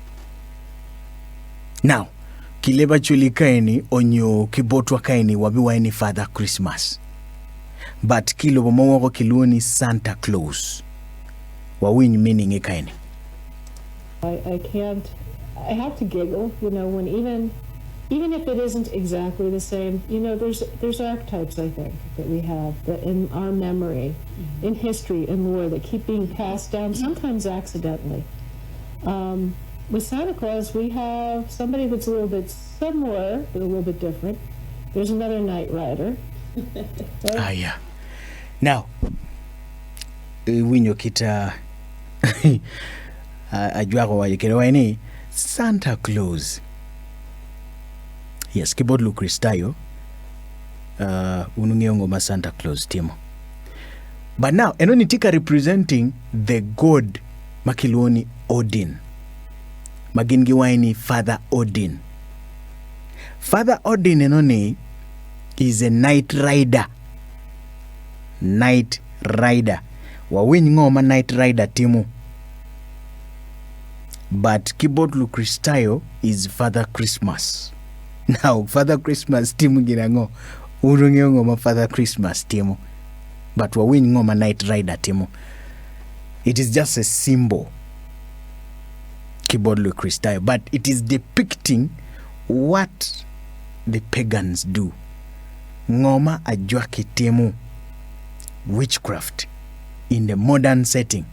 Now, kileba chuli kaini onyo kibotwa kaini wabiwaini Father Christmas. But kilo bomongo kiluni Santa Claus. Wawin meaning kaini. I have to giggle, when even if it isn't exactly the same, there's archetypes, I think, that we have that in our memory, in history, in lore, that keep being passed down, sometimes accidentally. With Santa Claus, we have somebody that's a little bit similar, but a little bit different. There's another Knight Rider. Right? Yeah. Now, winyo kita ajuako wajikerewaini Santa Claus. Yes, kibodlu Kristayo unungiongo ma Santa Claus timo. But now, enonitika representing the god makiloni Odin. Magingiwaini Father Odin. Father Odin enoni is a Knight Rider. Knight Rider. Wawin ngoma Knight Rider timo. But kibodlu Kristayo is Father Christmas. Now, Father Christmas timu girango urungyo ngoma Father Christmas timu. But wawin ngoma Knight Rider timu. It is just a symbol. Kibodlu Kristayo. But it is depicting what the pagans do. Ngoma ajwa kitemu. Witchcraft in the modern setting.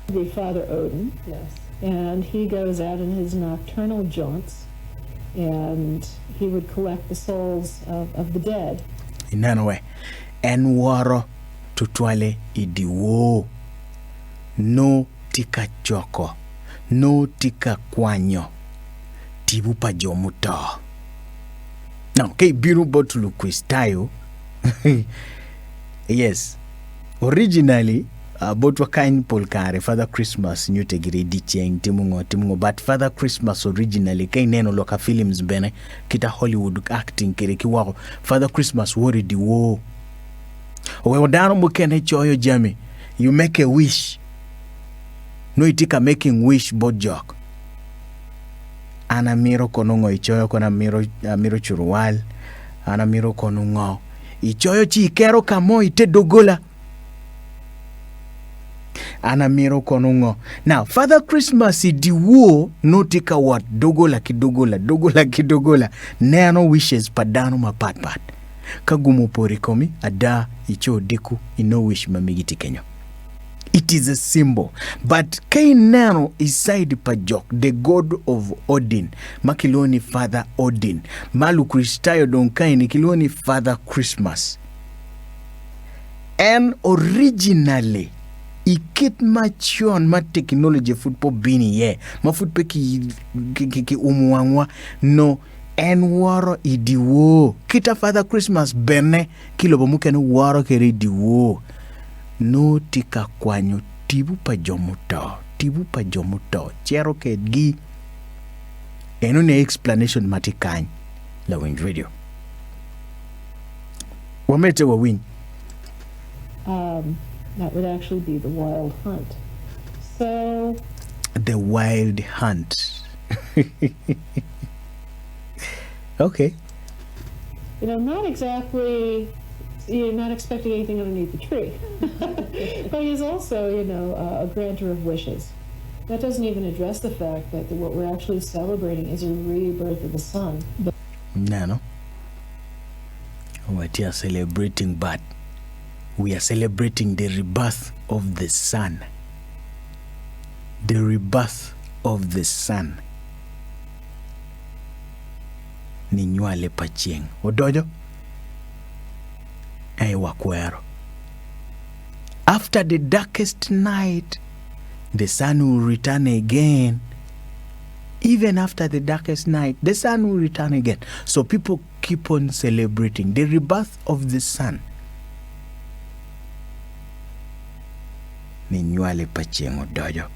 The Father Odin, yes. And he goes out in his nocturnal jaunts, and he would collect the souls of the dead. Inanwe, en waro tutwale idiwo, no tika choko, no tika kwanyo, tibu pa jomuto. Now, kei biru botulu Kristayo, yes, originally, botwa kain polkare Father Christmas nyute giredi cheng timungo, but Father Christmas originally kay neno loka films bene kita Hollywood acting kere kiwako Father Christmas wori di wo owe dano mukene choyo jami, you make a wish, no itika making wish bojok ana miro konongo ichoyo kona miro churuwal ana miro konongo ichoyo chi kero kamo ite dogola ana miro konungo. Now, Father Christmas idiwo no tika what dogola kidogola nano wishes padano mapatpat kagumo porikomi ada icho diku ino wish mamigiti kenyo. It is a symbol, but kay nano iside pajok the god of Odin makiloni Father Odin malu Kristayo don kaini kiloni Father Christmas. And originally ikit machon ma technology football bini ye ma football ki umuangwa no en waro idiwo kita Father Christmas bene kilobo muke no waro kere idiwo no tika kwanyo tibu pa jomuto chero ke gi eno ne explanation matikany la wind radio wamete wa win. That would actually be the wild hunt. So... The wild hunt. Okay. Not exactly, you're not expecting anything underneath the tree. But he's also, a grantor of wishes. That doesn't even address the fact that what we're actually celebrating is a rebirth of the sun. No. What you're celebrating, but we are celebrating the rebirth of the sun. The rebirth of the sun. Ninywale pachieng. Odojo? e wakwero. After the darkest night, the sun will return again. Even after the darkest night, the sun will return again. So people keep on celebrating the rebirth of the sun. Ni nywale pa chieng' odojo.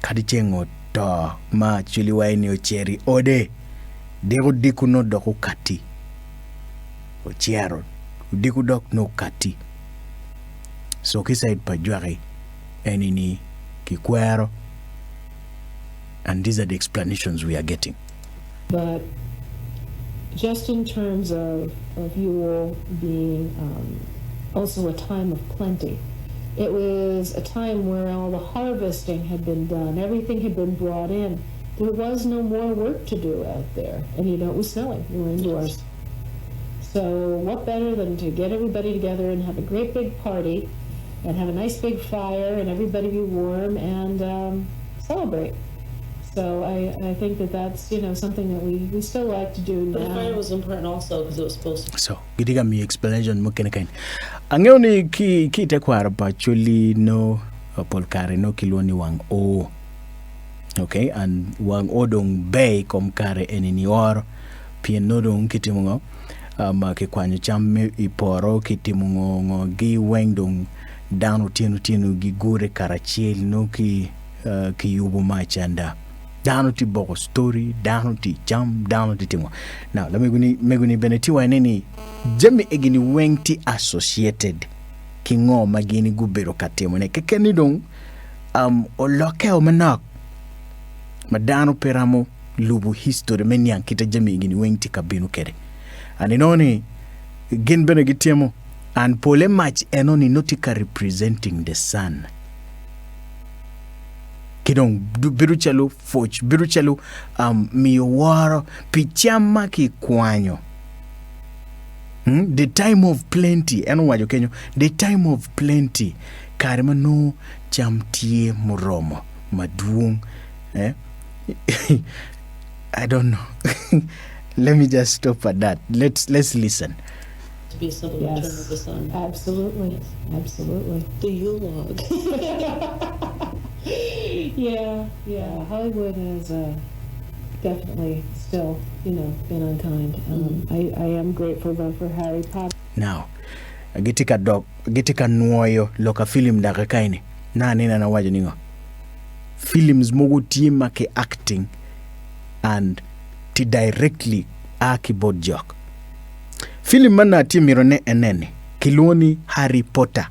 Kadi chieng' oto ma chuli waini ocheri ode. Dego diku no doku kati. Ochiero. Diku dok no kati. So kisa pa jwari. Enini kikwero. And these are the explanations we are getting. But just in terms of Yule being also a time of plenty, it was a time where all the harvesting had been done, everything had been brought in. There was no more work to do out there. And it was snowing, you were indoors. So what better than to get everybody together and have a great big party and have a nice big fire and everybody be warm and celebrate. So I think that's, something that we still like to do now. The fire was important also because it was supposed to. So, gidiga mi explanation mo kinakain. Angeo ni ki te kwara pa chuli no polkare no kiloni wang o. Okay, and wang o dong bay kom kare enini or pien no dong kitimungo ma ke kwanyo cham iporo kitimungo gi weng dong dano tienu gi gore karachiel no ki yubo machanda. Down to Bogo story, down to jam, down to Timo. Now, let me beneti wa nini jemi egini wengti associated kingo magini gubero katemo ne kekeni dong oloke o manak madano peramo lubu history menyan kita jemi egini wengti kabinu kere aninoni gin benegitemo and pole match enoni notika representing the sun. Kidong biruchelu foch biruchelu miwaro pichama ki kwanyo. The time of plenty eno wajo kenyo, the time of plenty karima no chamtie moromo maduong I don't know. Let me just stop at that. Let's listen. To be a simple return of the sun. Absolutely. The Yule log. Yeah. Hollywood has definitely still, been unkind. I am grateful though for Harry Potter. Now, gitika nuoyo loka film daga kaini. Na nina na wajo ningo. Films mogu tima ke acting and ti directly keyboard joke. Film mana ti mirone enene. Kiloni Harry Potter.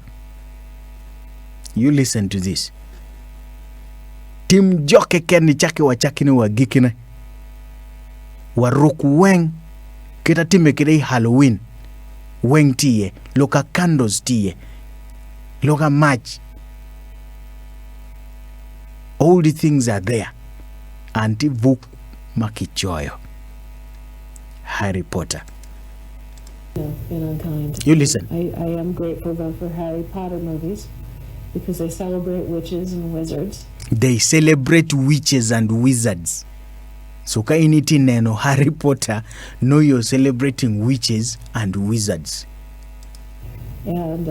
You listen to this. Tim joke keni chake wachakini wagikine. Waruku weng. Kita time kidei Halloween. Weng tiye. Loka candles tiye. Loka match. All the things are there. Anti vuk makichoyo. Harry Potter. Been unkind. You listen. I am grateful though for Harry Potter movies because they celebrate witches and wizards. They celebrate witches and wizards. So kainiti neno Harry Potter, know you're celebrating witches and wizards. And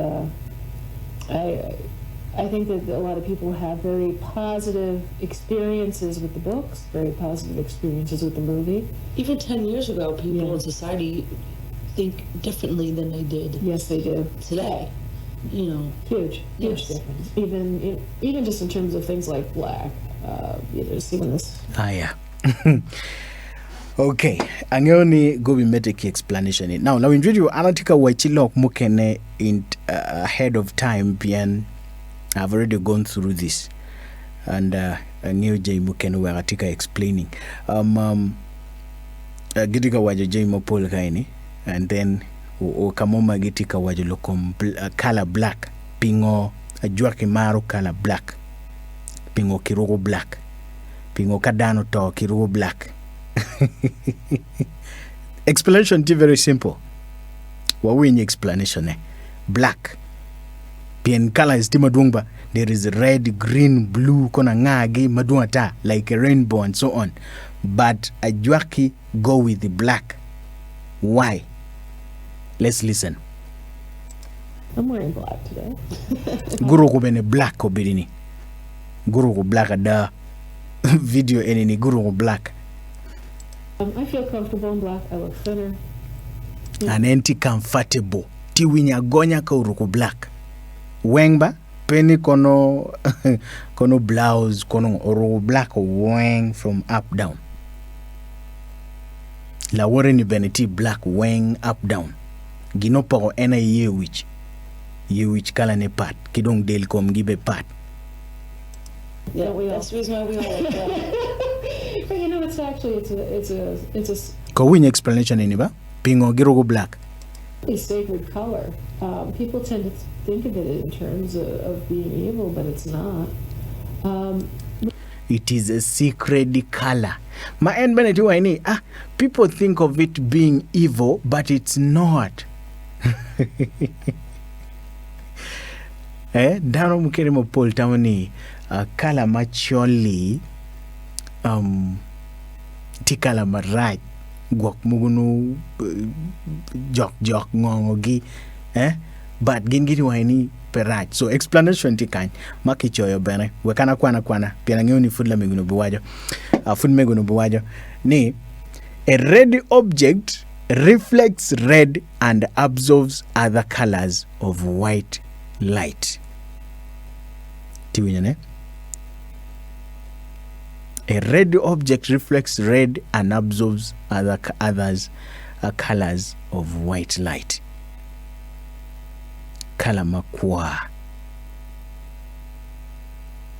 I think that a lot of people have very positive experiences with the books, very positive experiences with the movie. Even 10 years ago, people in society think differently than they did. Yes, they do. Today. Huge difference. Even just in terms of things like black, seeing this. Yeah. Okay. Angeoni go be make explanation. Now in video anatika wachilok mukene in ahead of time bien. I've already gone through this, and new J mukene waratika explaining. Gidiga waje J mopol kaini, and then o kamoma gitika waje lokom color black pingo ajwaki maru color black pingo kirugo black pingo kadano to kirugo black. Explanation is very simple. What we need explanation black pien color is timadungba. There is red, green, blue kona ngagi maduata like a rainbow and so on, but ajwaki go with the black. Why? Let's listen. I'm wearing black today. Guru ko bene black ko bidini. Guru ko black ada video enini guru ko black. I feel comfortable in black. I look thinner. And enti comfortable. Ti winya gonya ka uruko black. Wengba penny kono kono blouse kono uruko black weng from up down. La wore ni beneti black weng up down. Gino pako ena ye which kala ne pat. Kidong del kom gibe pat. Yeah, we all. That's the reason why we all like that. But you know, it's actually it's a Ko win explanation iniba? Pingo girogo black. sacred color. People tend to think of it in terms of being evil, but it's not. It is a sacred color. Ma en beneti wa ini, people think of it being evil, but it's not. Dano mukere mo pol tamani kala macholi ti kala maraj gwak mugunu jok ngongogi but gin giti waini peraj. So explanation ti kany makichoyo bene wekana kwana piana ngeo ni fudla meguno buwajo food meguno buwajo ni a red object reflects red and absorbs other colors of white light. Tiwinyane. A red object reflects red and absorbs others colors of white light. Kala makwa.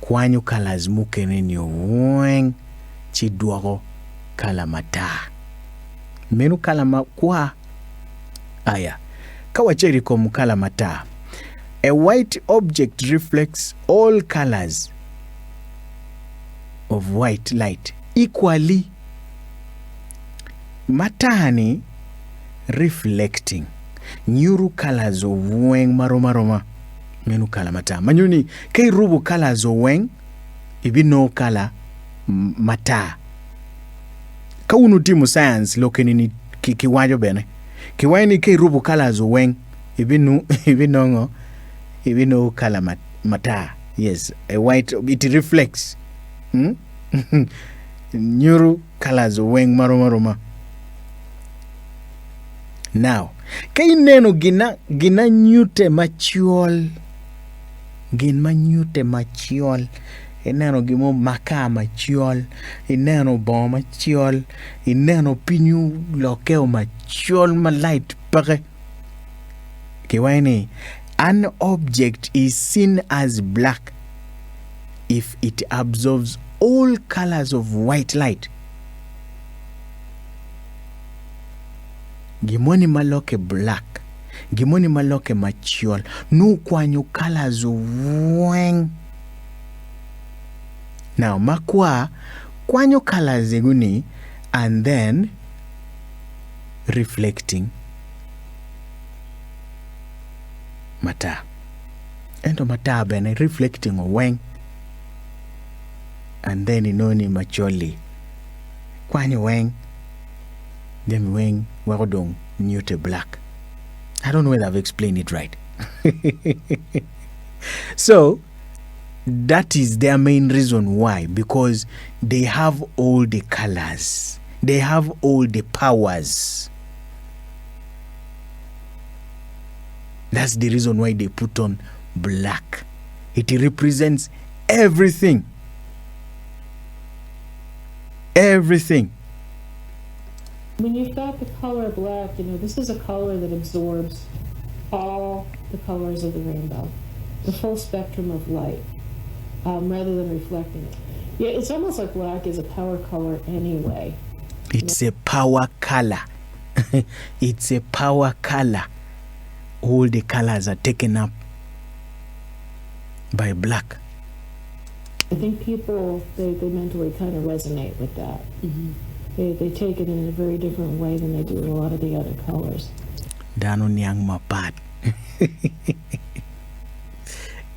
Kwanyu colors mukene weng chidwako kala mata. Menu kala makwa. Aya. Kawacheri komu kala mata. A white object reflects all colors of white light equally. Matani reflecting nyuru colors of weng maroma menu kala mata. Manyuni kay rubu colors of weng ibi no kala mata. Kaunu timu science lokeni kiwajo bene. Kiwaini kay rubu colors of weng ibi no color mata. Yes, a white, it reflects. Nyuru colors weng maroma. Now, kay neno gina nyute machiol. Gin manyute machiol. Ineno gimo maka machiol. Ineno bo machiol. Ineno pinyu lokeo machiol malight pake. Kiwaini, an object is seen as black if it absorbs all colors of white light. Gimoni maloke black, gimoni maloke machiol, no kwanyu colors weng. Now makwa kwanyu colors eguni and then reflecting mata. Ento mata bene reflecting weng. And then inoni macholi. Kwanyu weng. Them weng wagodong nyute black. I don't know whether I've explained it right. So that is their main reason why. Because they have all the colors. They have all the powers. That's the reason why they put on black. It represents everything. Everything. When you've got the color black, you know, this is a color that absorbs all the colors of the rainbow, the full spectrum of light, rather than reflecting it. Yeah, it's almost like black is a power color anyway. It's a power color. It's a power color. All the colors are taken up by black. I think people, they mentally kind of resonate with that. Mm-hmm. They take it in a very different way than they do with a lot of the other colors. Dano niyang mapat.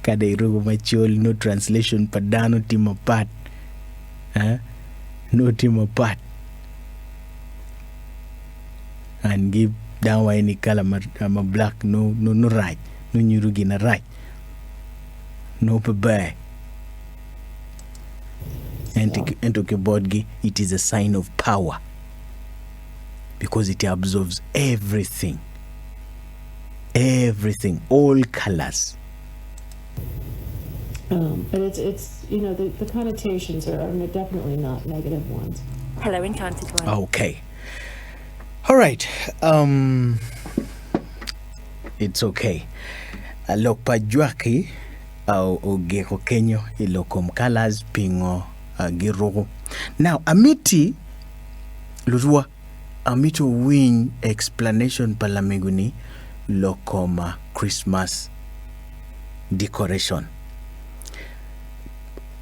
Kada irugo machol, no translation pa dano ti mapat. No ti mapat. And give down any color ma black no right. no nyuru gina rai no pebe ento ke bodgi. It is a sign of power because it absorbs everything, all colors. But it's the connotations are definitely not negative ones. Hello, Enchanted One. Okay. All right. It's okay. Lokpa juaki au ogeko kenyo ilokom colors pingo girogo. Now, amiti lurua amito win explanation palamiguni lokoma Christmas decoration.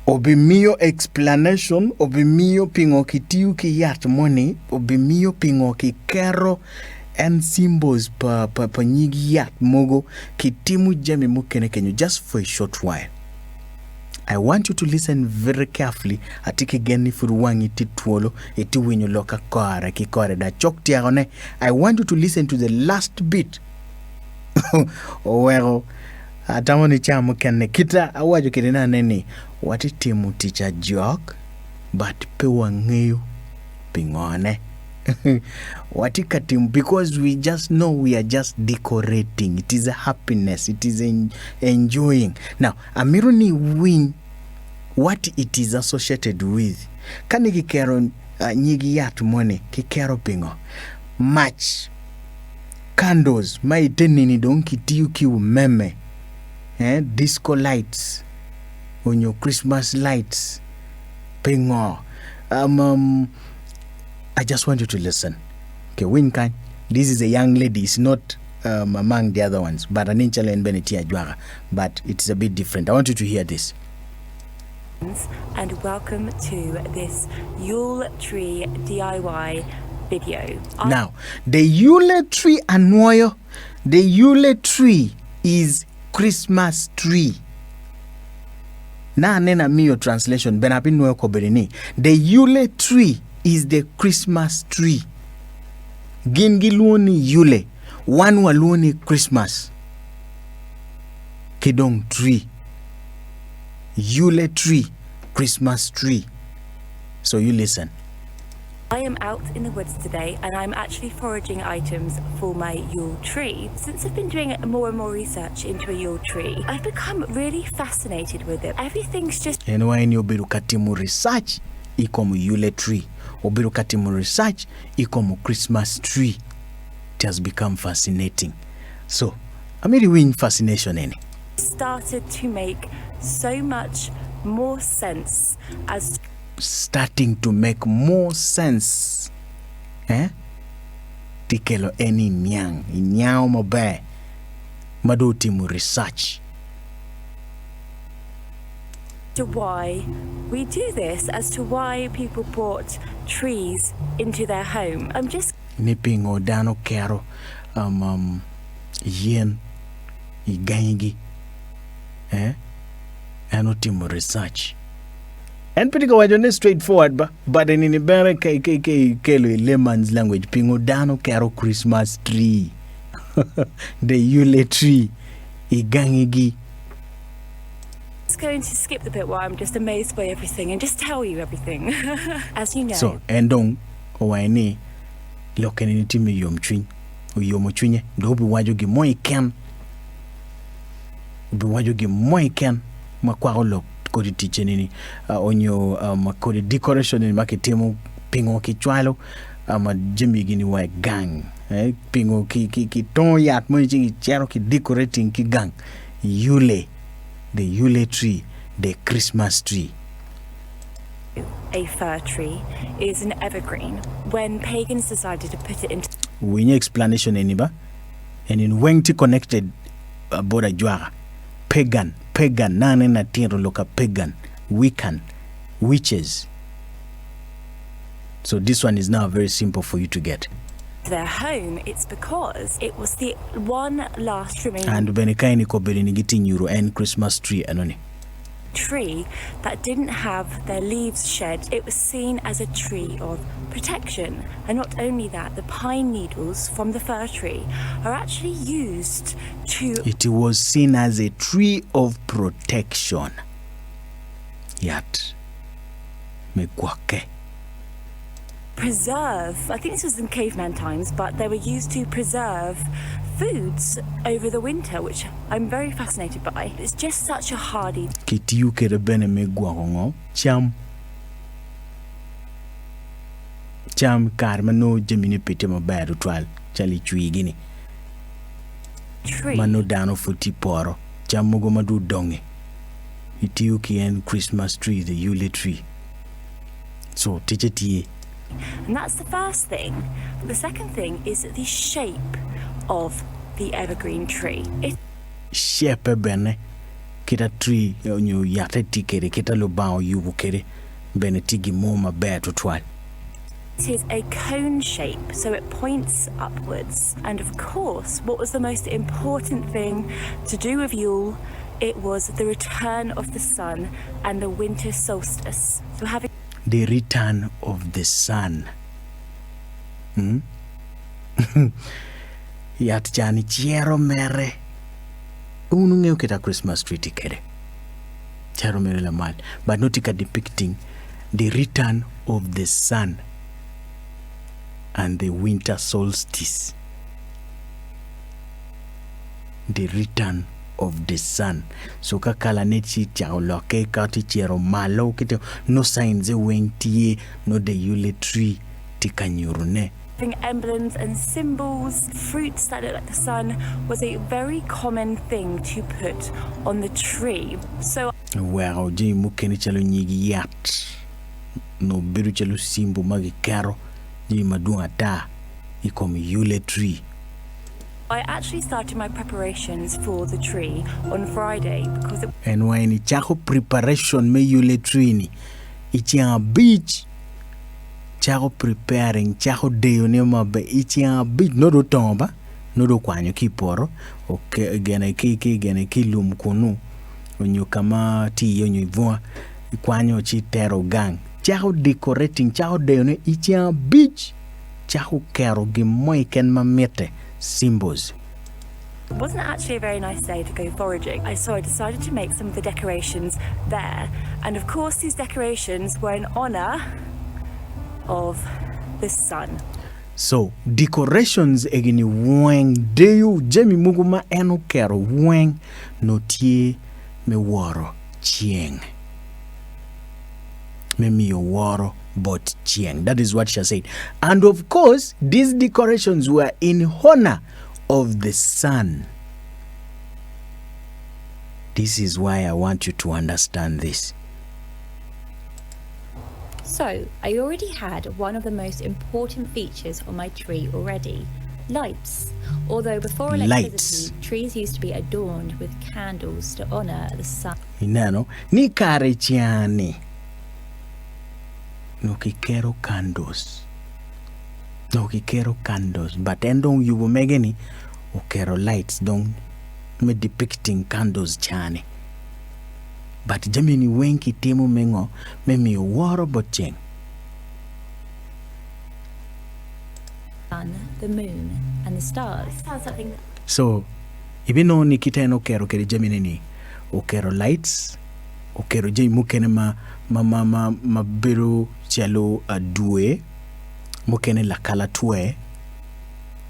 Obimio explanation, obimio pingo kitiu ki yat money, obimio pingo ki kero and symbols pa nyigi yat mogo kitimu jami mukene kenyu just for a short while. I want you to listen very carefully atiki geni furuwangi tituolo eti winyo loka kore ki kore da chok tiagone. I want you to listen to the last bit. Owero atamoni chamu kene kita awajo kirina neni wati timu teacher joke but pe wangeyo pingone. Wati katimu because we just know we are just decorating. It is a happiness. It is enjoying. Now, amiruni win what it is associated with. Kani kikero nyigi yat money kikero pingo. Match candles maiteni ni don kitiu ki umeme. Disco lights on your Christmas lights pingo. I just want you to listen. Okay, Wiccan, this is a young lady. It's not among the other ones, but an Aninchale and Benetia Juara. But it's a bit different. I want you to hear this. And welcome to this Yule Tree DIY video. Now, the Yule Tree Anwoyo, the Yule Tree is Christmas tree. Na nena miyo translation, benapin noyo koberini. The Yule Tree is the Christmas tree. Gingi luoni Yule, one waluoni Christmas. Kidong tree. Yule tree, Christmas tree. So you listen. I am out in the woods today and I'm actually foraging items for my Yule tree. Since I've been doing more and more research into a Yule tree, I've become really fascinated with it. Everything's just... Enwaini obiru katimu research ikomu Yule tree. Obiru katimu research ikomu Christmas tree. It has become fascinating. So, amiri win fascination eni. Started to make so much more sense as... Starting to make more sense. Tikelo eni nyang. Inyao mobe. Madoti mu research. To why we do this, as to why people brought trees into their home. I'm just... Nipping or dano kero. Yen. Igangi. Anotimu research. And pretty go straightforward, but in the bare layman's language, pingo dano kero Christmas tree. The Yule tree. Igangigi. I'm going to skip the bit where I'm just amazed by everything and just tell you everything. As you know. So, endong owaini lokeni timi yomchwin. Uyomochwinye. Dobi wajo gi moi ken. Ubi wajo gi moi ken. Makwaro lok. Kodi teacher nini onyo kodi decoration ni maketimu pingo kichwalo jimbi gini wa gang pingo ki ton yat mo chi chero ki decorating ki gang Yule, the Yule tree, the Christmas tree. A fir tree is an evergreen. When pagans decided to put it into... We need explanation eniba and in wengti connected border juara pagan nane na tiro loka pagan Wiccan witches. So this one is now very simple for you to get. Their home, it's because it was the one last remaining and benekaini ko belinigiti nyuro and Christmas tree anoni tree that didn't have their leaves shed. It was seen as a tree of protection. And not only that, the pine needles from the fir tree are actually used to... It was seen as a tree of protection. Yet, megwake. preserve, I think this was in caveman times, but they were used to preserve foods over the winter, which I'm very fascinated by. It's just such a hardy. Kitiyu kere bene megwakongo cham karmano jemini pete maber twal chali chui gini tree. Mano dano futi poro cham mogo madu donge itiyu kien Christmas tree, the Yule tree. So tiye. And that's the first thing. The second thing is the shape of the evergreen tree. It Shape bene kita tree nyu yate tikere kita lobao yubu kere bene tigi moma beto twal. It is a cone shape, so it points upwards. And of course, what was the most important thing to do with Yule? It was the return of the sun and the winter solstice. So having the return of the sun. Yat jani chiero mere. Unu ngeo kita Christmas tree tikere. Chiero mere la mal. But not depicting the return of the sun and the winter solstice. The return of the sun. So kakala nechi chao loke kati chiero malo kite no signs e wengtie no the Yule tree tikanyurune. having emblems and symbols, fruits that look like the sun, was a very common thing to put on the tree. So wow, je mukeni chalo nyigi yat. No biru chalo simbo magi karo. Je madunga ta. Ikom Yule tree. I actually started my preparations for the tree on Friday because and when ni chako preparation me Yule tree ni ichi a beach chako preparing chako deyo ne mabe ichi a beach no do tomba no do kwanyo kiporo okay gene ki lum kunu onyo kama ti yonyo ivua kwanyo chi tero gang chako decorating chako deyo ne ichi a beach chako kero gimoy ken mamete symbols. it wasn't actually a very nice day to go foraging. So I decided to make some of the decorations there. And of course these decorations were in honor of the sun. So decorations egini weng deyu jemi muguma eno kero weng no tie me woro chieng. Me mi woro but chieng. That is what she said. And of course, these decorations were in honor of the sun. This is why I want you to understand this. So, I already had one of the most important features on my tree already. Lights. Although before electricity, trees used to be adorned with candles to honor the sun. Inano, ni kare chiani. No kikero candles. But then don't you megani o kero lights don't me depicting candles chani. But jamini wenki temu mengo me mi woro bocheng. Sun, the moon, and the stars. Sounds something. So, ibino ni kita no kero kere jamini ni o kero lights o kero jay mukene ma biru chalo adue mukene la kala tue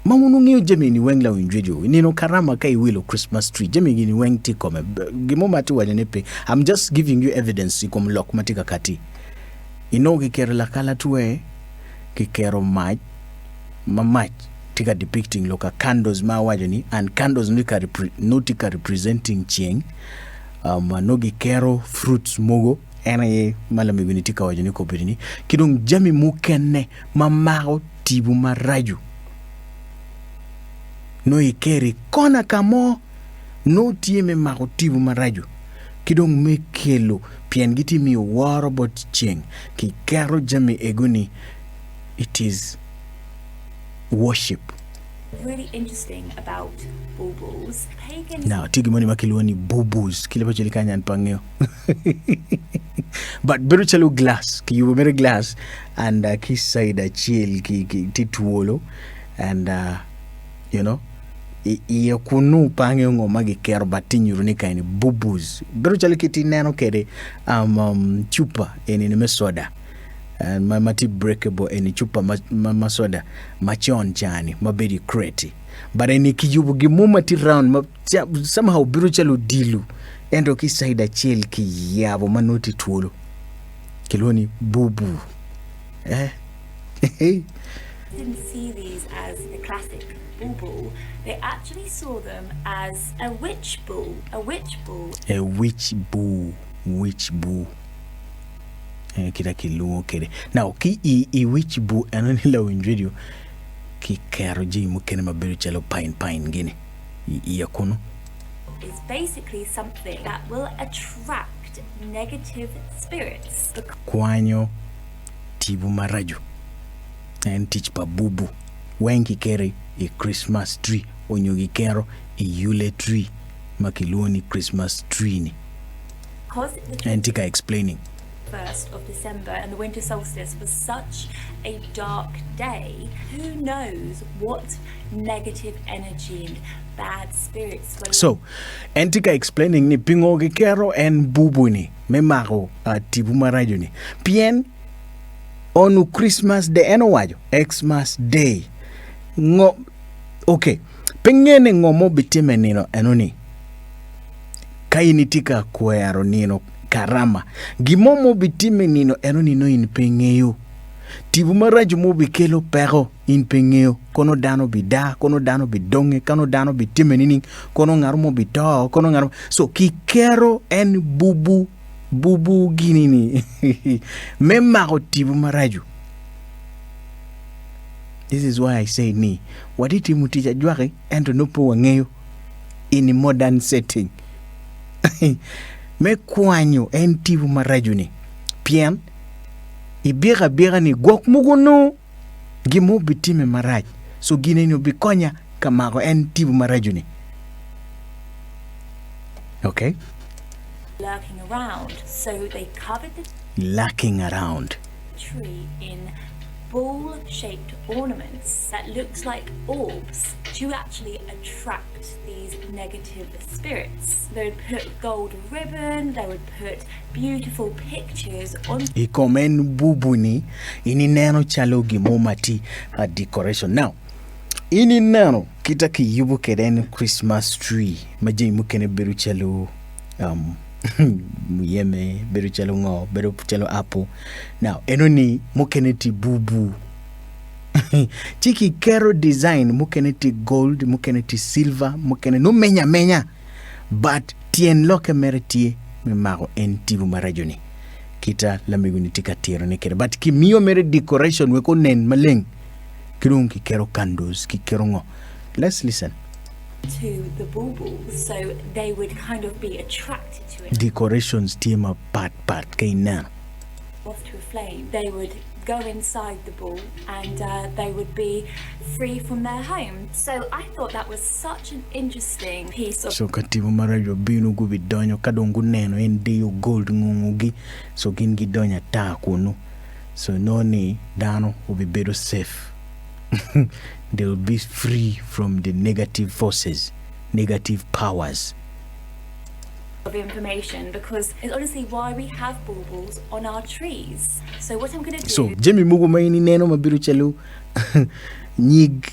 mamunu ngio jamini wengla winjejo nino karama kai wilo Christmas tree jamini weng ti kome gimo mati wanenepe. I'm just giving you evidence ikom lok matika kati ino kikero la kala tue kikero mach tika depicting loka candles ma wajani and candles nutika representing chieng manogi kero fruits mogo ena ye malami binitika wajani ko birini kidong jami mukenne mamao tibu maraju no ikeri kona kamo no tieme mako tibu maraju kidong mekelo pien giti mi waro bot chieng ki kero jami eguni it is worship really interesting about baubles. Pagans. Now, tigimoni makiluani bubus. Kile pa kanyan pangyo. But beruchalo glass. Ki you mere glass and ki side chill ki tituolo and you know. Iya kunu pangyo ngoma gi kero batinyu ni kaini bubus. Beruchalo kiti nano kede chupa eni ni soda. And my mati breakable eni chupa masoda machon chani mabedi crate. But eni kijubu gimumati round somehow biruchalo dilu endo ki side chill ki yabo manoti tuolo kiloni bubu Didn't see these as the classic bauble. They actually saw them as a witch bull. A witch bull. A witch bull. Kita kiluo kere. Now ki I witch bull anani la windradio ki karo ji mukene mabiru chalo pine gini. Yakuno. Is basically something that will attract negative spirits. Kwanyo tibu maraju. And teach pa bubu. Wenki kere a Christmas tree. Onyogi kero a Yule tree. Makiluoni Christmas tree ni. And tika explaining. 1st of December and the winter solstice was such a dark day. Who knows what negative energy and bad spirits were. So, Antika explaining ni pingo kero and bubu ni memaro tibu marajo ni. Pien onu Christmas day eno wajo Xmas day. Ngo okay. Pengene ngomo bitime nino enoni. Kaini tika kuero nino karama. Gimomo bitime nino enoni no in pengeyo. Tibu maraju mo bikelo pero in pengeyo. Kono dano bida, kono dano bidonge, kono dano bitime nini, kono ngarumo bito, kono ngarumo. So kikero en bubu ginini. Memaro tibu maraju. This is why I say ni. Waditi mutija juare ento nopo wangeyo in a modern setting. Me kwanyo en tibu maraju ni. Pien ibira ni gok muguno gimo bitime maraj. So gine no bikonya kamaro en tibu maraju ni. Okay? Lurking around. So they covered the Lurking around. tree in ball-shaped ornaments that looked like orbs to actually attract these negative spirits. They would put gold ribbon, they would put beautiful pictures on. Ikomen bubuni ini neno chalo gimomati a decoration. Now, ini neno kita ki yubu keden Christmas tree. Maji mukene beru chalo muyeme beru chalo ngo beru chalo apple. Now, enoni mukene ti bubu. Chiki kero design mukene ti gold, mukene ti silver, mukene no menya. But tien loke meretie memaro en tibu marajoni. Kita lamiguni tika tiro ne kere. But ki miyo mere decoration weko nen maleng. Kirung ki kero candles, ki kero ngo. Let's listen. To the baubles, so they would kind of be attracted to it. Decorations tema part kay na. Off to a flame, they would go inside the ball and they would be free from their home. So I thought that was such an interesting piece of. So katibu marajo binu gubi donyo kadongu neno endeyo gold ngungugi so gingi donya ta kuno. So noni dano will be better safe. They will be free from the negative forces, negative powers. Of information, because it's honestly why we have baubles on our trees. So what I'm going to do. So Jimmy mugu maini neno mabiru chalu nyig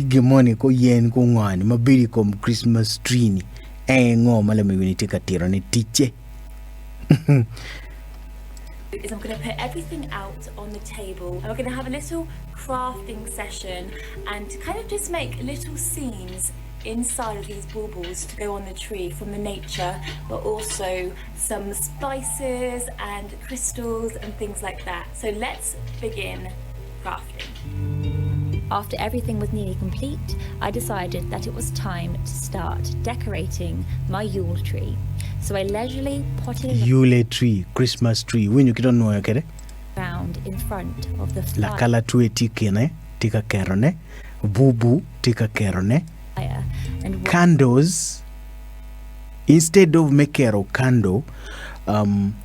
gemoni ko yen ko ngani mabiri kom Christmas tree ni ngo mala mewini tika tiro ni tiche. Is I'm going to put everything out on the table and we're going to have a little crafting session and kind of just make little scenes inside of these baubles to go on the tree from the nature, but also some spices and crystals and things like that. So let's begin crafting. After everything was nearly complete, I decided that it was time to start decorating my Yule tree. So I leisurely potted it Yule tree, Christmas tree. When you don't know, okay? around in front of the La fire. kala tue tike ne, tika kero ne. bubu tika kerone and candles instead of mekero candle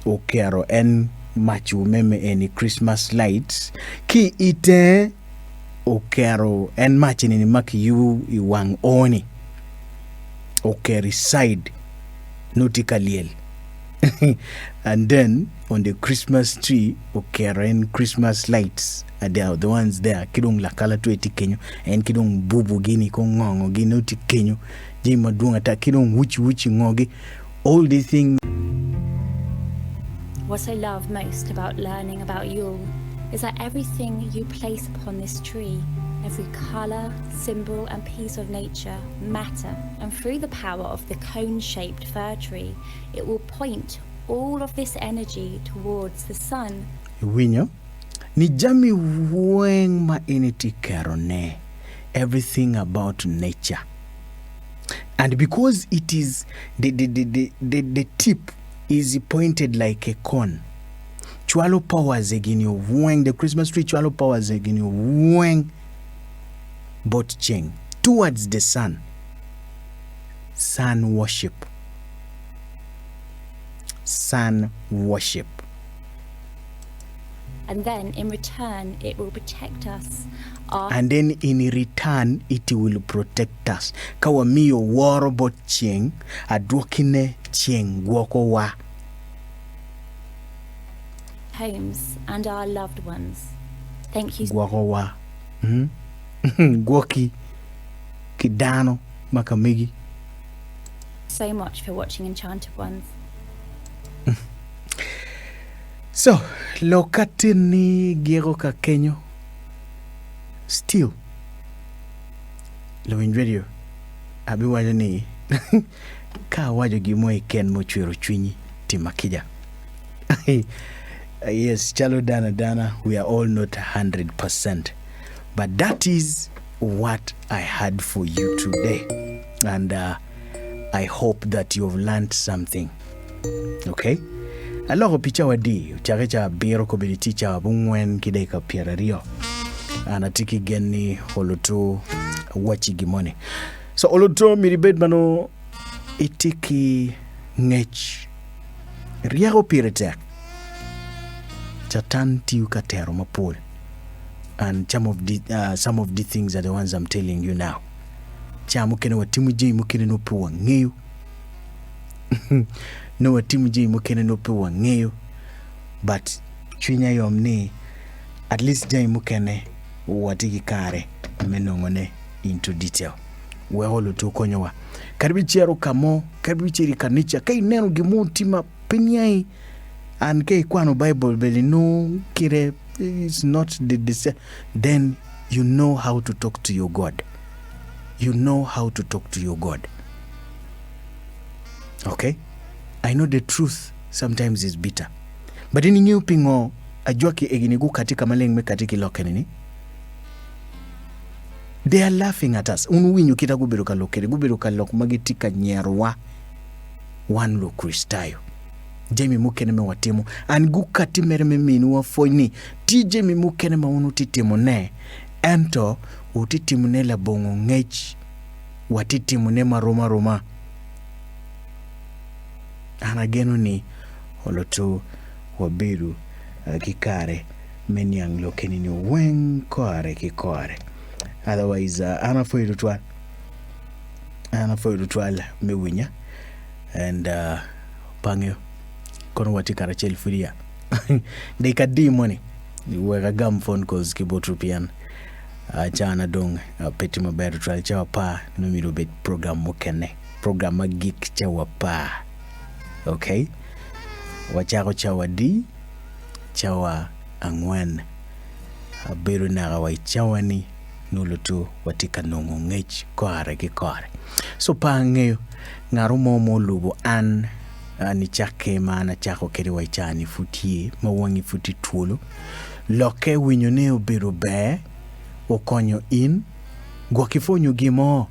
okero en mach umeme any Christmas lights ki ite okero en mach ni maki yu iwang oni okeri side nutika liel and then on the Christmas tree okero en Christmas lights they are the ones there kidong la kala tu etikenyo en kidong bubu gini ko ngongo gini etikenyo jima dunga ta kidong wuchi ngogi all these things. What I love most about learning about Yule is that everything you place upon this tree, every colour, symbol and piece of nature matter, and through the power of the cone-shaped fir tree, it will point all of this energy towards the sun. Winyo, ni jami weng ma initi kerone, everything about nature. And because it is the tip is pointed like a cone. Chwalo powers again you weng the Christmas tree chwalo powers again you weng bot cheng towards the sun. Sun worship. Sun worship. And then in return it will protect us. And then in return it will protect us. Kawa miyo woro bot cheng adwokine cheng gwoko wa. Homes and our loved ones. Thank you Gwoko wa. Gwoki kidano makamigi. so much for watching Enchanted Ones. So, lokati ni gero ka Kenyo. Still, Lowin Radio, abi wajo ni ka wajo gimo iken mochwero chwinyi timakija. Yes, chalo dana, we are all not 100%. But that is what I had for you today. And I hope that you have learned something. Okay? Alors picha wadi charecha biro ko bili ticha bungwen kidai ka pierario anatiki geni holoto wachi gimone so holoto miribed mano itiki ngech riago pirete chatan tiu katero mapol and some of the things are the ones I'm telling you now chamu kene watimu je mukene no puwa ngeyo no watimu je mukene no pewa ngeyo but chwinya yomni at least je mukene watiki kare menongone into detail we holo to konyowa karibi chiero kamo karibi chiri kanicha kai neno gimutima penyai and kai kwano bible beli no kire is not the then you know how to talk to your God. You know how to talk to your God. Okay? I know the truth sometimes is bitter. But in new pingo ajoki eginigu katika malengme katiki lokenini. They are laughing at us. Unuwinyu kita gubiruka lokere gubiruka lok magitika nyerwa one lo kristayo. Jemi mukene me watemu angu kati mereme minu wa foini ti jemi mukene ma unu titimu ne ento utitimu ne la bongo ngech watitimu ne maroma anageno ni holoto wabiru kikare menyang lokeni ni wen kore kikore otherwise ana foidu twal mewinya and pangyo kono watikara chel furia they kadi money wega gam phone calls kibotrupian chana dong peti maber trial chawa pa no miro bet program mokene program geek chawa pa okay wachako chawa di chawa angwen abiru na wa chawa ni nulutu watika nongo ngech kore ki kore so pangeyo ngarumo mo lubo an ni chake mana chako keri waichani futie mawangi futi tuolo loke winyo ne obiru be okonyo in gwakifonyo gimo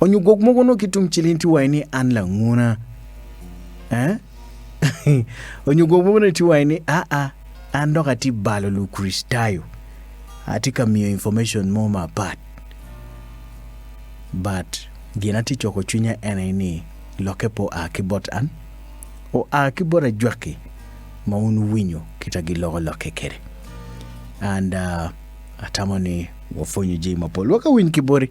onyugok mogo no kitum chilinti waini an la nguna onyugok mogo no ti waini ando kati balo lu kristayo atika miyo information mo mapat but gina ti choko chunya ene ni loke po akibot an o akibora jwake ma un winyo kita gi loke kere and atamoni wafonyo ji mapol waka win kibori